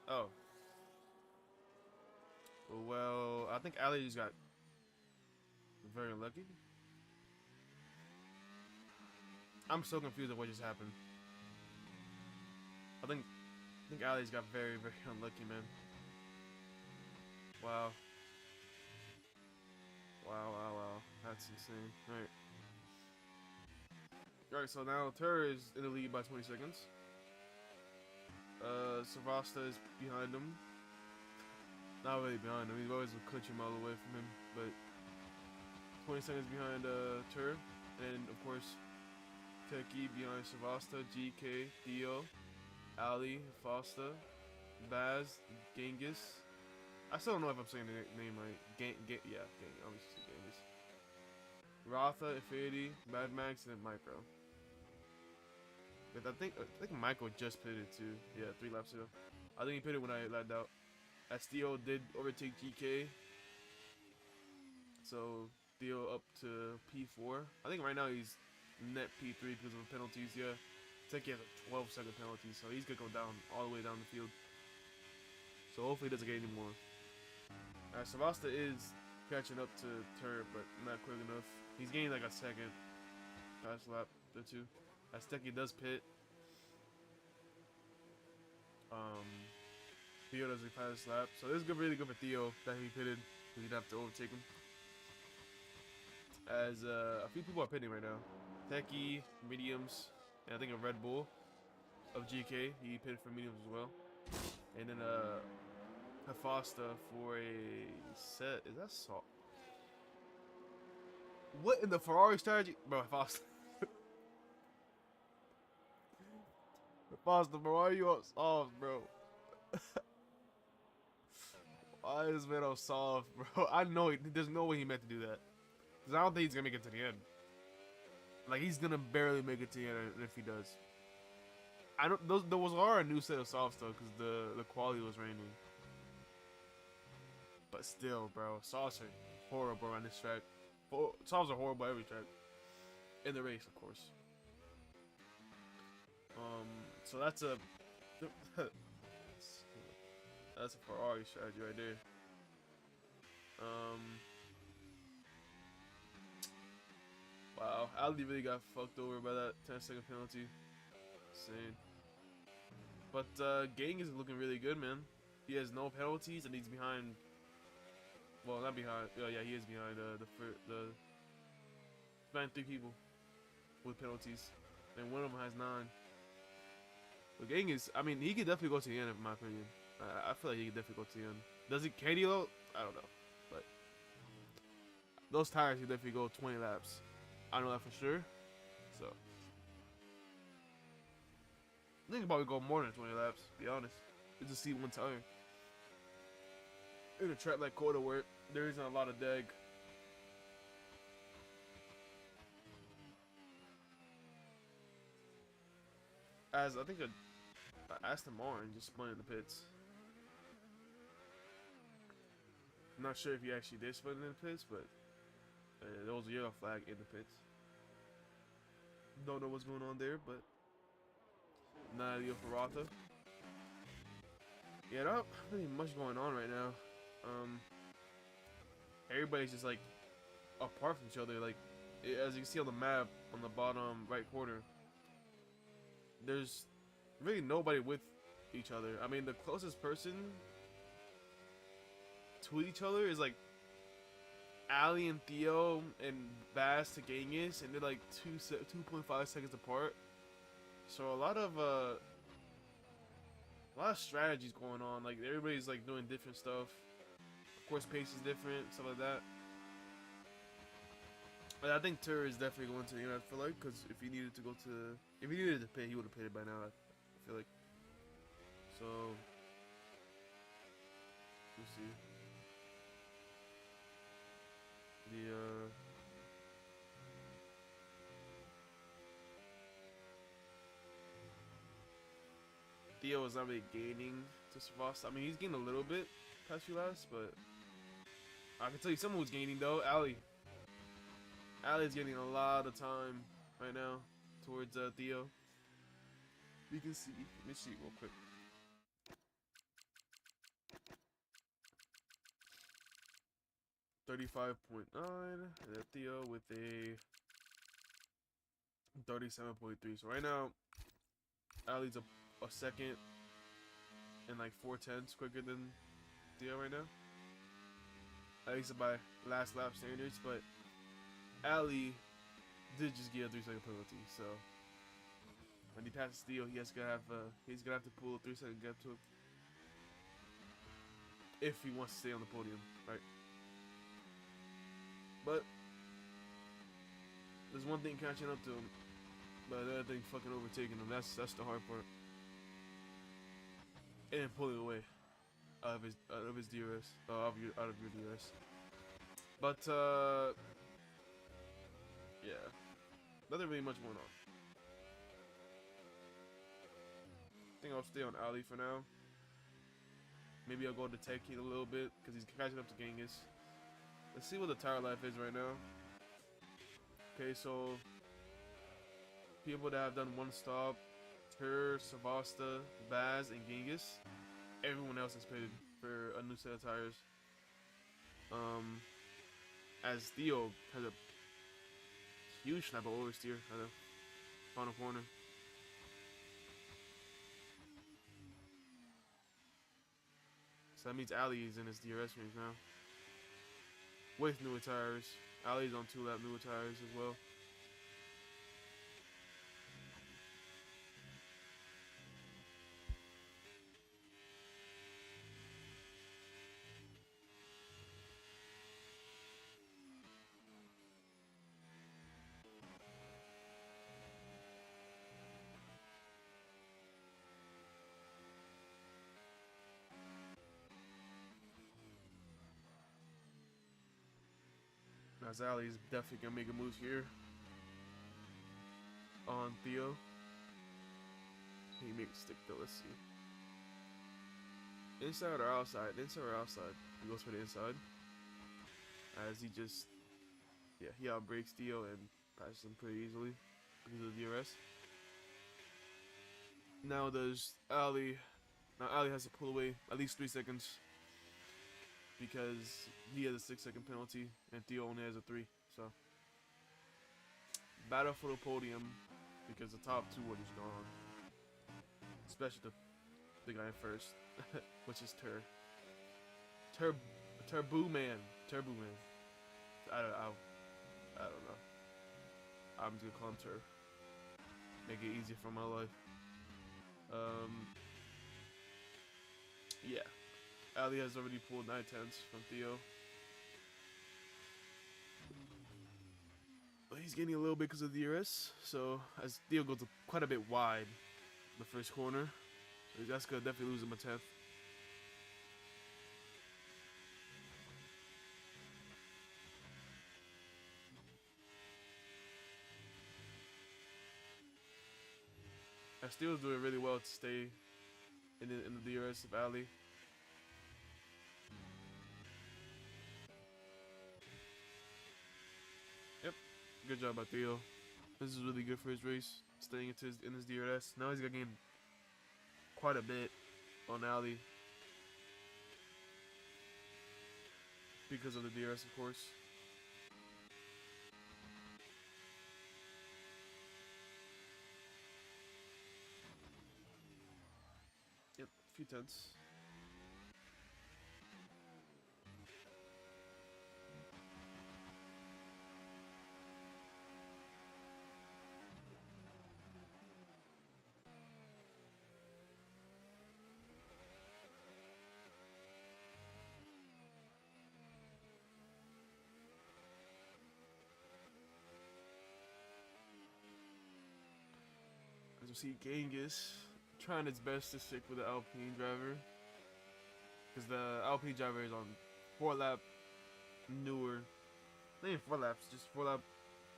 Oh. Well, I think Ali just got very unlucky. I'm so confused at what just happened. I think Ali's got very, very unlucky, man. Wow. Wow. That's insane. Alright. Alright, so now Tur is in the lead by 20 seconds. Savasta is behind him. Not really behind him. He's always a country mile away from him, but 20 seconds behind Tur. And of course, Teki behind Savasta, GK, Theo, Ali, Fosta, Baz, Genghis. I still don't know if I'm saying the name right. Yeah, obviously Genghis. Ratha, Ifedi, Mad Max, and Micro. But I think Michael just pitted too. Yeah, 3 laps ago. I think he pitted when I lagged out. As Theo did overtake GK. So Theo up to P4. I think right now he's net P3 because of penalties. Yeah, Teki has a 12-second penalty, so he's gonna go down all the way down the field. So hopefully he doesn't get any more. Savasta is catching up to Tur, but not quick enough. He's gaining like a second past lap. there too. Azteki does pit. Theo does a fast lap. So this is good, really good for Theo that he pitted. He'd have to overtake him. As a few people are pitting right now. Techie, mediums, and I think a Red Bull of GK. He pitted for mediums as well. And then Hafasta for a set. Is that salt? What in the Ferrari strategy? Bro, Hafasta. Hafasta, bro, why are you on soft, bro? Why is man on soft, bro? I know there's no way he meant to do that. Because I don't think he's going to make it to the end. Like, he's going to barely make it to the end if he does. I don't. Those are a new set of softs though, because the quality was raining. But still, bro, softs are horrible on this track. Softs are horrible every track. In the race, of course. So that's a that's a Ferrari strategy right there. Wow, Ali really got fucked over by that 10-second penalty. Insane. But Gang is looking really good, man. He has no penalties and he's behind. Well, not behind. Yeah, he is behind behind 3 people with penalties, and one of them has 9. The Gang is. I mean, he could definitely go to the end, in my opinion. I feel like he could definitely go to the end. Does he? Can he though? I don't know, but those tires could definitely go 20 laps. I know that for sure. So. I think probably go more than 20 laps, to be honest. It's just see one tire. In a track like Coda where there isn't a lot of deg. As I think a Aston Martin just spun in the pits. I'm not sure if he actually did spin in the pits, but there was a yellow flag in the pits. Don't know what's going on there, but Nadia Ferrata. Yeah, not really much going on right now. Everybody's just like apart from each other. Like as you can see on the map on the bottom right corner, there's really nobody with each other. I mean, the closest person to each other is like Ali and Theo and Bass to Genghis, and they're like 2.5 seconds apart. So a lot of strategies going on. Like everybody's like doing different stuff. Of course, pace is different, stuff like that. But I think Tur is definitely going to the end. I feel like, because if he needed to pay, he would have paid it by now. I feel like. So we'll see. Theo is not really gaining to Savas. I mean, he's gaining a little bit past few laps, but I can tell you someone who's gaining though. Ali. Ali's getting a lot of time right now towards Theo. You can see. Let me see real quick. $35.9, and then Theo with a 37.3. So right now, Ali's a second and like 4/10 quicker than Theo right now. At least by last lap standards, but Ali did just get a 3-second penalty. So when he passes Theo, he's gonna have to pull a 3-second gap to him if he wants to stay on the podium, right? But there's one thing catching up to him, but the other thing fucking overtaking him. That's the hard part. And pulling away out of his DRS, out of your DRS. But yeah, nothing really much going on. I think I'll stay on Ali for now. Maybe I'll go to Tech Heat a little bit because he's catching up to Genghis. Let's see what the tire life is right now. Okay, so people that have done one stop: Tur, Savasta, Baz, and Genghis. Everyone else is pitted for a new set of tires. As Theo has a huge snap of oversteer. Final corner. So that means Ali is in his DRS range now. With newer tires. Ali's on 2 lap newer tires as well. Now Ali's definitely gonna make a move here on Theo. He makes a stick though, let's see. Inside or outside? Inside or outside? He goes for the inside. As he just, yeah, he outbreaks Theo and passes him pretty easily because of the DRS. Now does Ali, now Ali has to pull away at least 3 seconds because he has a 6-second penalty and Theo only has a 3. So, battle for the podium because the top 2 are just gone. Especially the guy in first, which is Turbo Man. I don't know. I'm just gonna call him Tur. Make it easier for my life. Yeah. Ali has already pulled 9/10 from Theo. But he's getting a little bit because of the DRS. So as Theo goes quite a bit wide the first corner, that's gonna definitely lose him a 10th. Steele's doing really well to stay in the DRS of Ali. Yep, good job by Theo. This is really good for his race, staying in his DRS. Now he's gonna gain quite a bit on Ali because of the DRS, of course. Yep, a few tenths. As you see, Genghis trying its best to stick with the Alpine driver, because the Alpine driver is on 4-lap newer, not even 4 laps, just 4-lap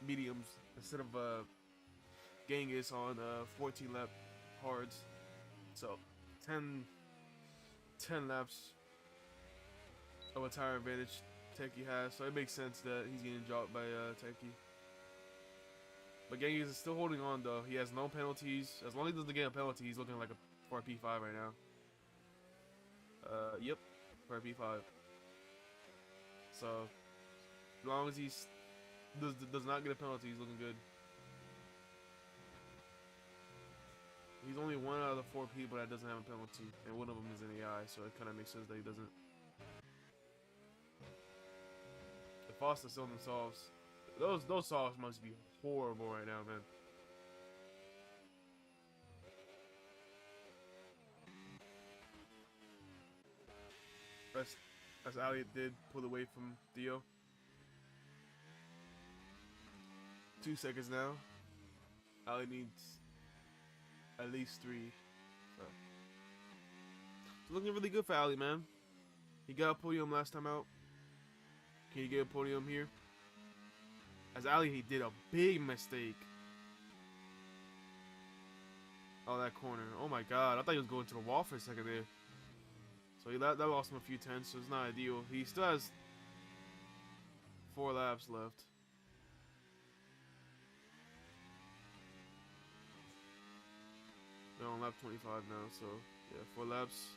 mediums instead of Genghis on 14-lap hards. So 10 laps of a tire advantage Teki has, so it makes sense that he's getting dropped by Teki. But Genghis is still holding on though. He has no penalties. As long as he doesn't get a penalty, he's looking like for a P5 right now. Yep, for a P5. So, as long as he does not get a penalty, he's looking good. He's only 1 out of the 4 people that doesn't have a penalty, and one of them is an AI, so it kind of makes sense that he doesn't. The Foster still themselves. Those softs must be horrible right now, man. As Ali did pull away from Theo. 2 seconds now. Ali needs at least 3. So. It's looking really good for Ali, man. He got a podium last time out. Can he get a podium here? As Ali, he did a big mistake. Oh, that corner. Oh my god. I thought he was going to the wall for a second there. So that lost him a few tenths, so it's not ideal. He still has 4 laps left. They're on lap 25 now, so yeah, 4 laps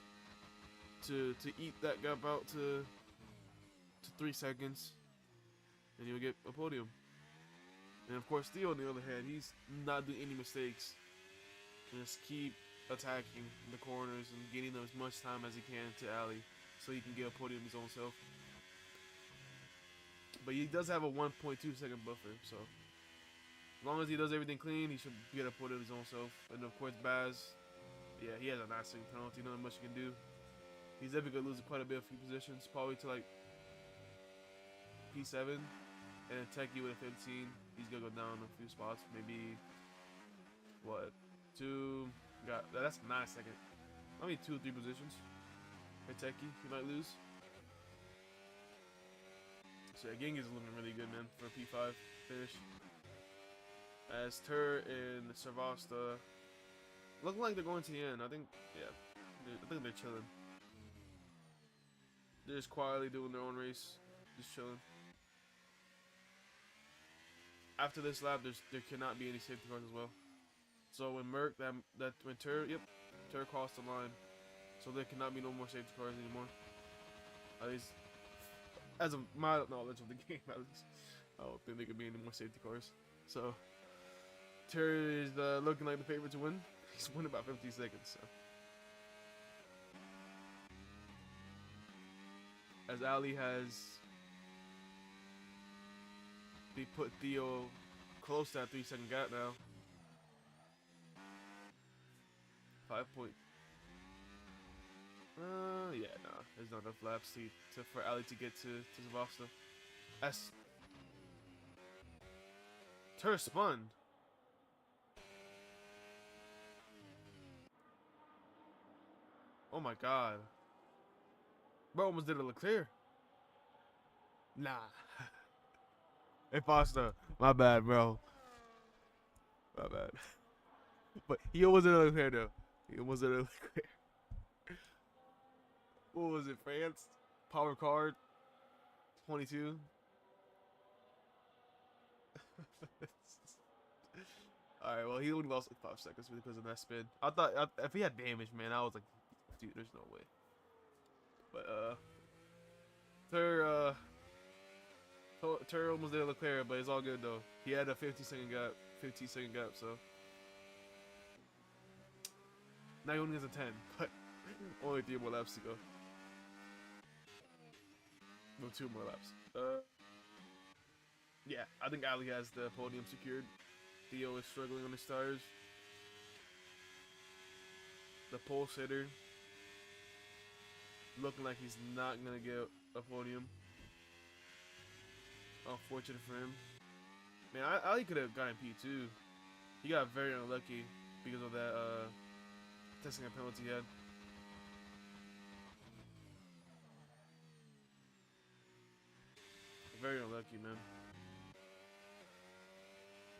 to eat that gap out to 3 seconds, and you'll get a podium. And of course, Theo, on the other hand, he's not doing any mistakes. Just keep attacking the corners and getting as much time as he can to Ali, so he can get a podium his own self. But he does have a 1.2-second buffer, so as long as he does everything clean, he should get a podium his own self. And of course, Baz, yeah, he has a 9-second penalty, not much you can do. He's definitely gonna lose quite a bit of few positions, probably to like P7, and then Techie with a 15. He's gonna go down a few spots, maybe what, 2? That's 9 second. I mean 2 or 3 positions. For Techie, he might lose. So yeah, Ging is looking really good, man, for a P5 finish. As Tur and Sarvasta look like they're going to the end. I think, yeah, I think they're chilling. They're just quietly doing their own race, just chilling. After this lap, there cannot be any safety cars as well. So when when Tur crossed the line, so there cannot be no more safety cars anymore. At least, as of my knowledge of the game, at least, I don't think there could be any more safety cars. So Tur is looking like the favorite to win. He's winning about 50 seconds. So. As Ali has, they put Theo close to that 3-second gap now. 5 point. Yeah, nah. There's not enough laps for Ali to get to Zavasta. As Tur spun. Oh my god. Bro almost did a Leclerc. Nah. Hey Foster, my bad, bro. My bad. But he almost did a Leclerc though. He almost did a Leclerc. What was it, France? Power card 22. Alright, well, he only lost like 5 seconds because of that spin. I thought if he had damage, man, I was like, dude, there's no way. But Tur almost did a Leclerc, but it's all good though. He had a 15-second gap, so now he only has a 10, but only 3 more laps to go. No, 2 more laps. Yeah, I think Ali has the podium secured. Theo is struggling on his tires. The pole sitter looking like he's not gonna get a podium. Unfortunate for him. Man, Ali could have gotten P2. He got very unlucky because of that testing a penalty he had. Very unlucky, man.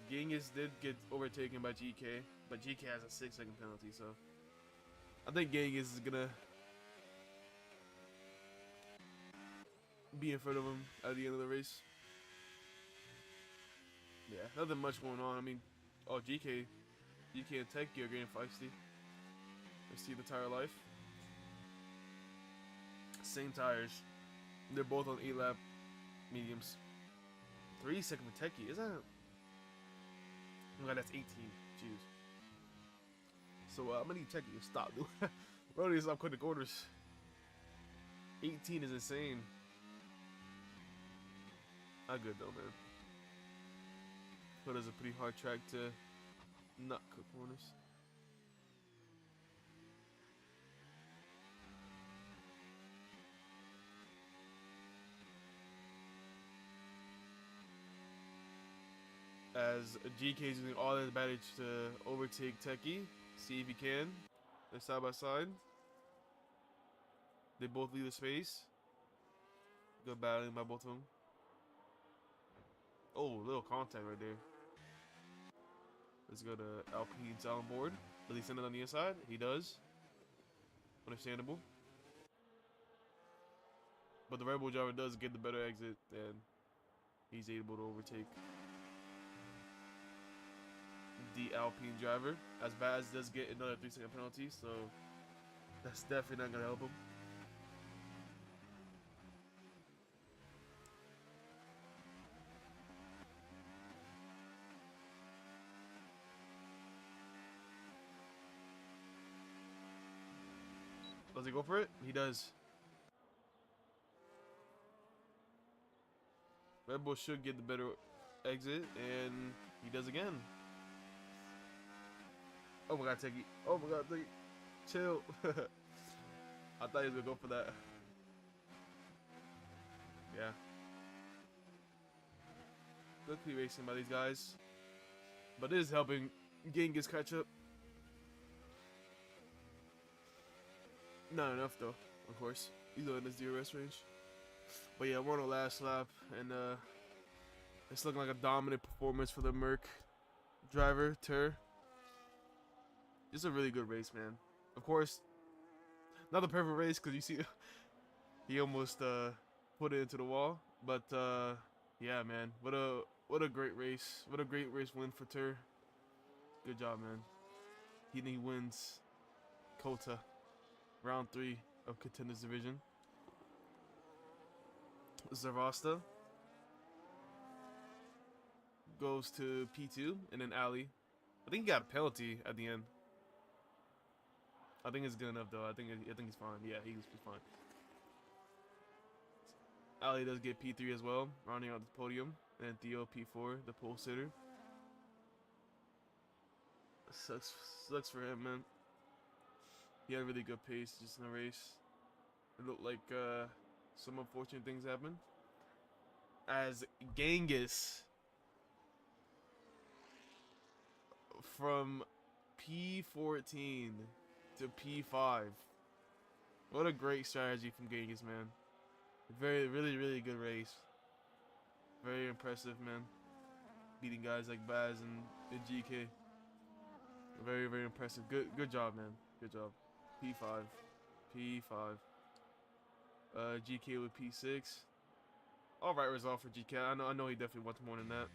Genghis did get overtaken by GK, but GK has a 6-second penalty, so I think Genghis is gonna be in front of him at the end of the race. Yeah, nothing much going on. I mean, GK and Techie are getting feisty. Let's see the tire life. Same tires. They're both on 8-lap mediums. 3 second for Techie. Is that? Oh god, that's 18. Jeez. So I'm gonna need Techie to stop, dude. Bro, need to stop cutting corners. 18 is insane. Not good though, man. But it's a pretty hard track to not cut corners. As GK is using all his advantage to overtake Techie. See if he can. They're side by side. They both leave the space. Good battling by both of them. Oh, little contact right there. Let's go to Alpine's on board. Does he send it on the inside? He does. Understandable. But the Red Bull driver does get the better exit, and he's able to overtake the Alpine driver. As Baz does get another 3-second penalty, so that's definitely not going to help him. Does he go for it? He does. Red Bull should get the better exit, and he does again. Oh my god, Techie. Oh my god, Techie. Chill. I thought he was gonna go for that. Yeah. Good P racing by these guys. But it is helping Genghis catch up. Not enough though, of course. He's in his DRS range. But yeah, we're on the last lap, and it's looking like a dominant performance for the Merc driver, Tur. Just a really good race, man. Of course, not the perfect race because you see he almost put it into the wall. But yeah, man, what a great race. What a great race win for Tur. Good job, man. He wins Kota, round 3 of Contenders Division. Zavasta goes to P2, and then Ali. I think he got a penalty at the end. I think it's good enough though. I think he's fine. Yeah, he's fine. Ali does get P3 as well, rounding out the podium, and Theo P4, the pole sitter. Sucks for him, man. He had a really good pace just in the race. It looked like some unfortunate things happened. As Genghis from P14 to P5. What a great strategy from Genghis, man. Really good race. Very impressive, man. Beating guys like Baz and GK. Very impressive. Good job, man. Good job. P5. GK with P6. Alright result for GK. I know he definitely wants more than that.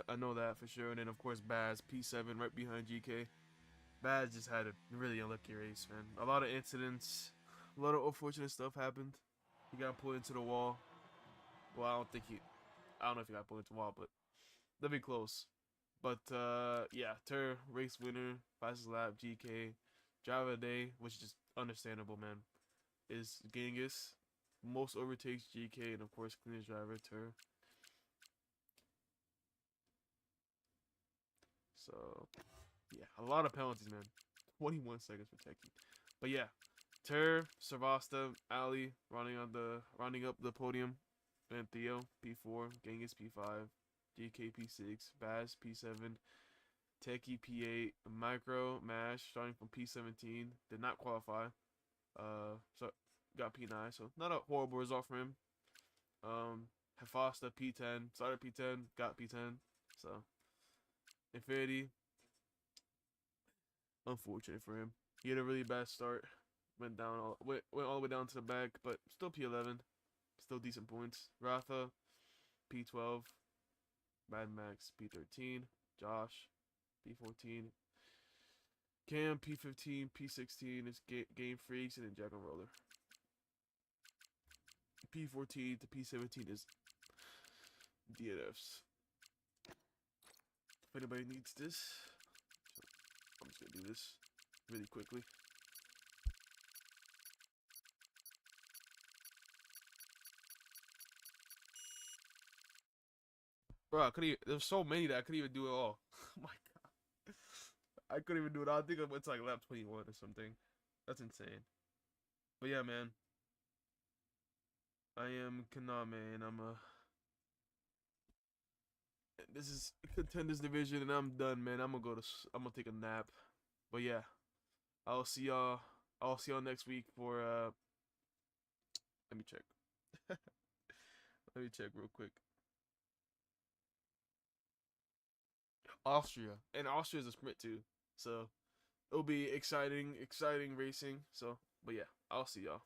I know that for sure. And then of course Baz, P7 right behind GK. Baz just had a really unlucky race, man. A lot of incidents, a lot of unfortunate stuff happened. He got pulled into the wall. Well, I don't know if he got pulled into the wall, but they'll be close. But yeah, Tur, race winner, fastest lap, GK, driver of the day, which is just understandable, man, is Genghis. Most overtakes, GK, and of course cleanest driver, Tur. So yeah, a lot of penalties, man. 21 seconds for Techie. But yeah, Tur, Sarvasta, Ali running up the podium, and Theo P4, Genghis P5, GK P6, Baz P7, Techie P8, Micro Mash starting from P17 did not qualify. So got P9, so not a horrible result for him. Hefasta P10, started P10, got P10. So Infinity, unfortunate for him. He had a really bad start. Went all the way down to the back, but still P11. Still decent points. Ratha, P12. Mad Max, P13. Josh, P14. Cam, P15. P16 is Game Freaks, and then Jack and Roller. P14 to P17 is DNFs. If anybody needs this, I'm just gonna do this really quickly. Bro, there's so many that I couldn't even do it all. Oh my god. I couldn't even do it all. I think I went to like lap 21 or something. That's insane. But yeah, man. I am Kaname, and this is Contenders Division, and I'm done, man. I'm gonna take a nap. But yeah, I'll see y'all next week for let me check. Let me check real quick. Austria, and Austria is a sprint too, so it'll be exciting racing. So, but yeah, I'll see y'all.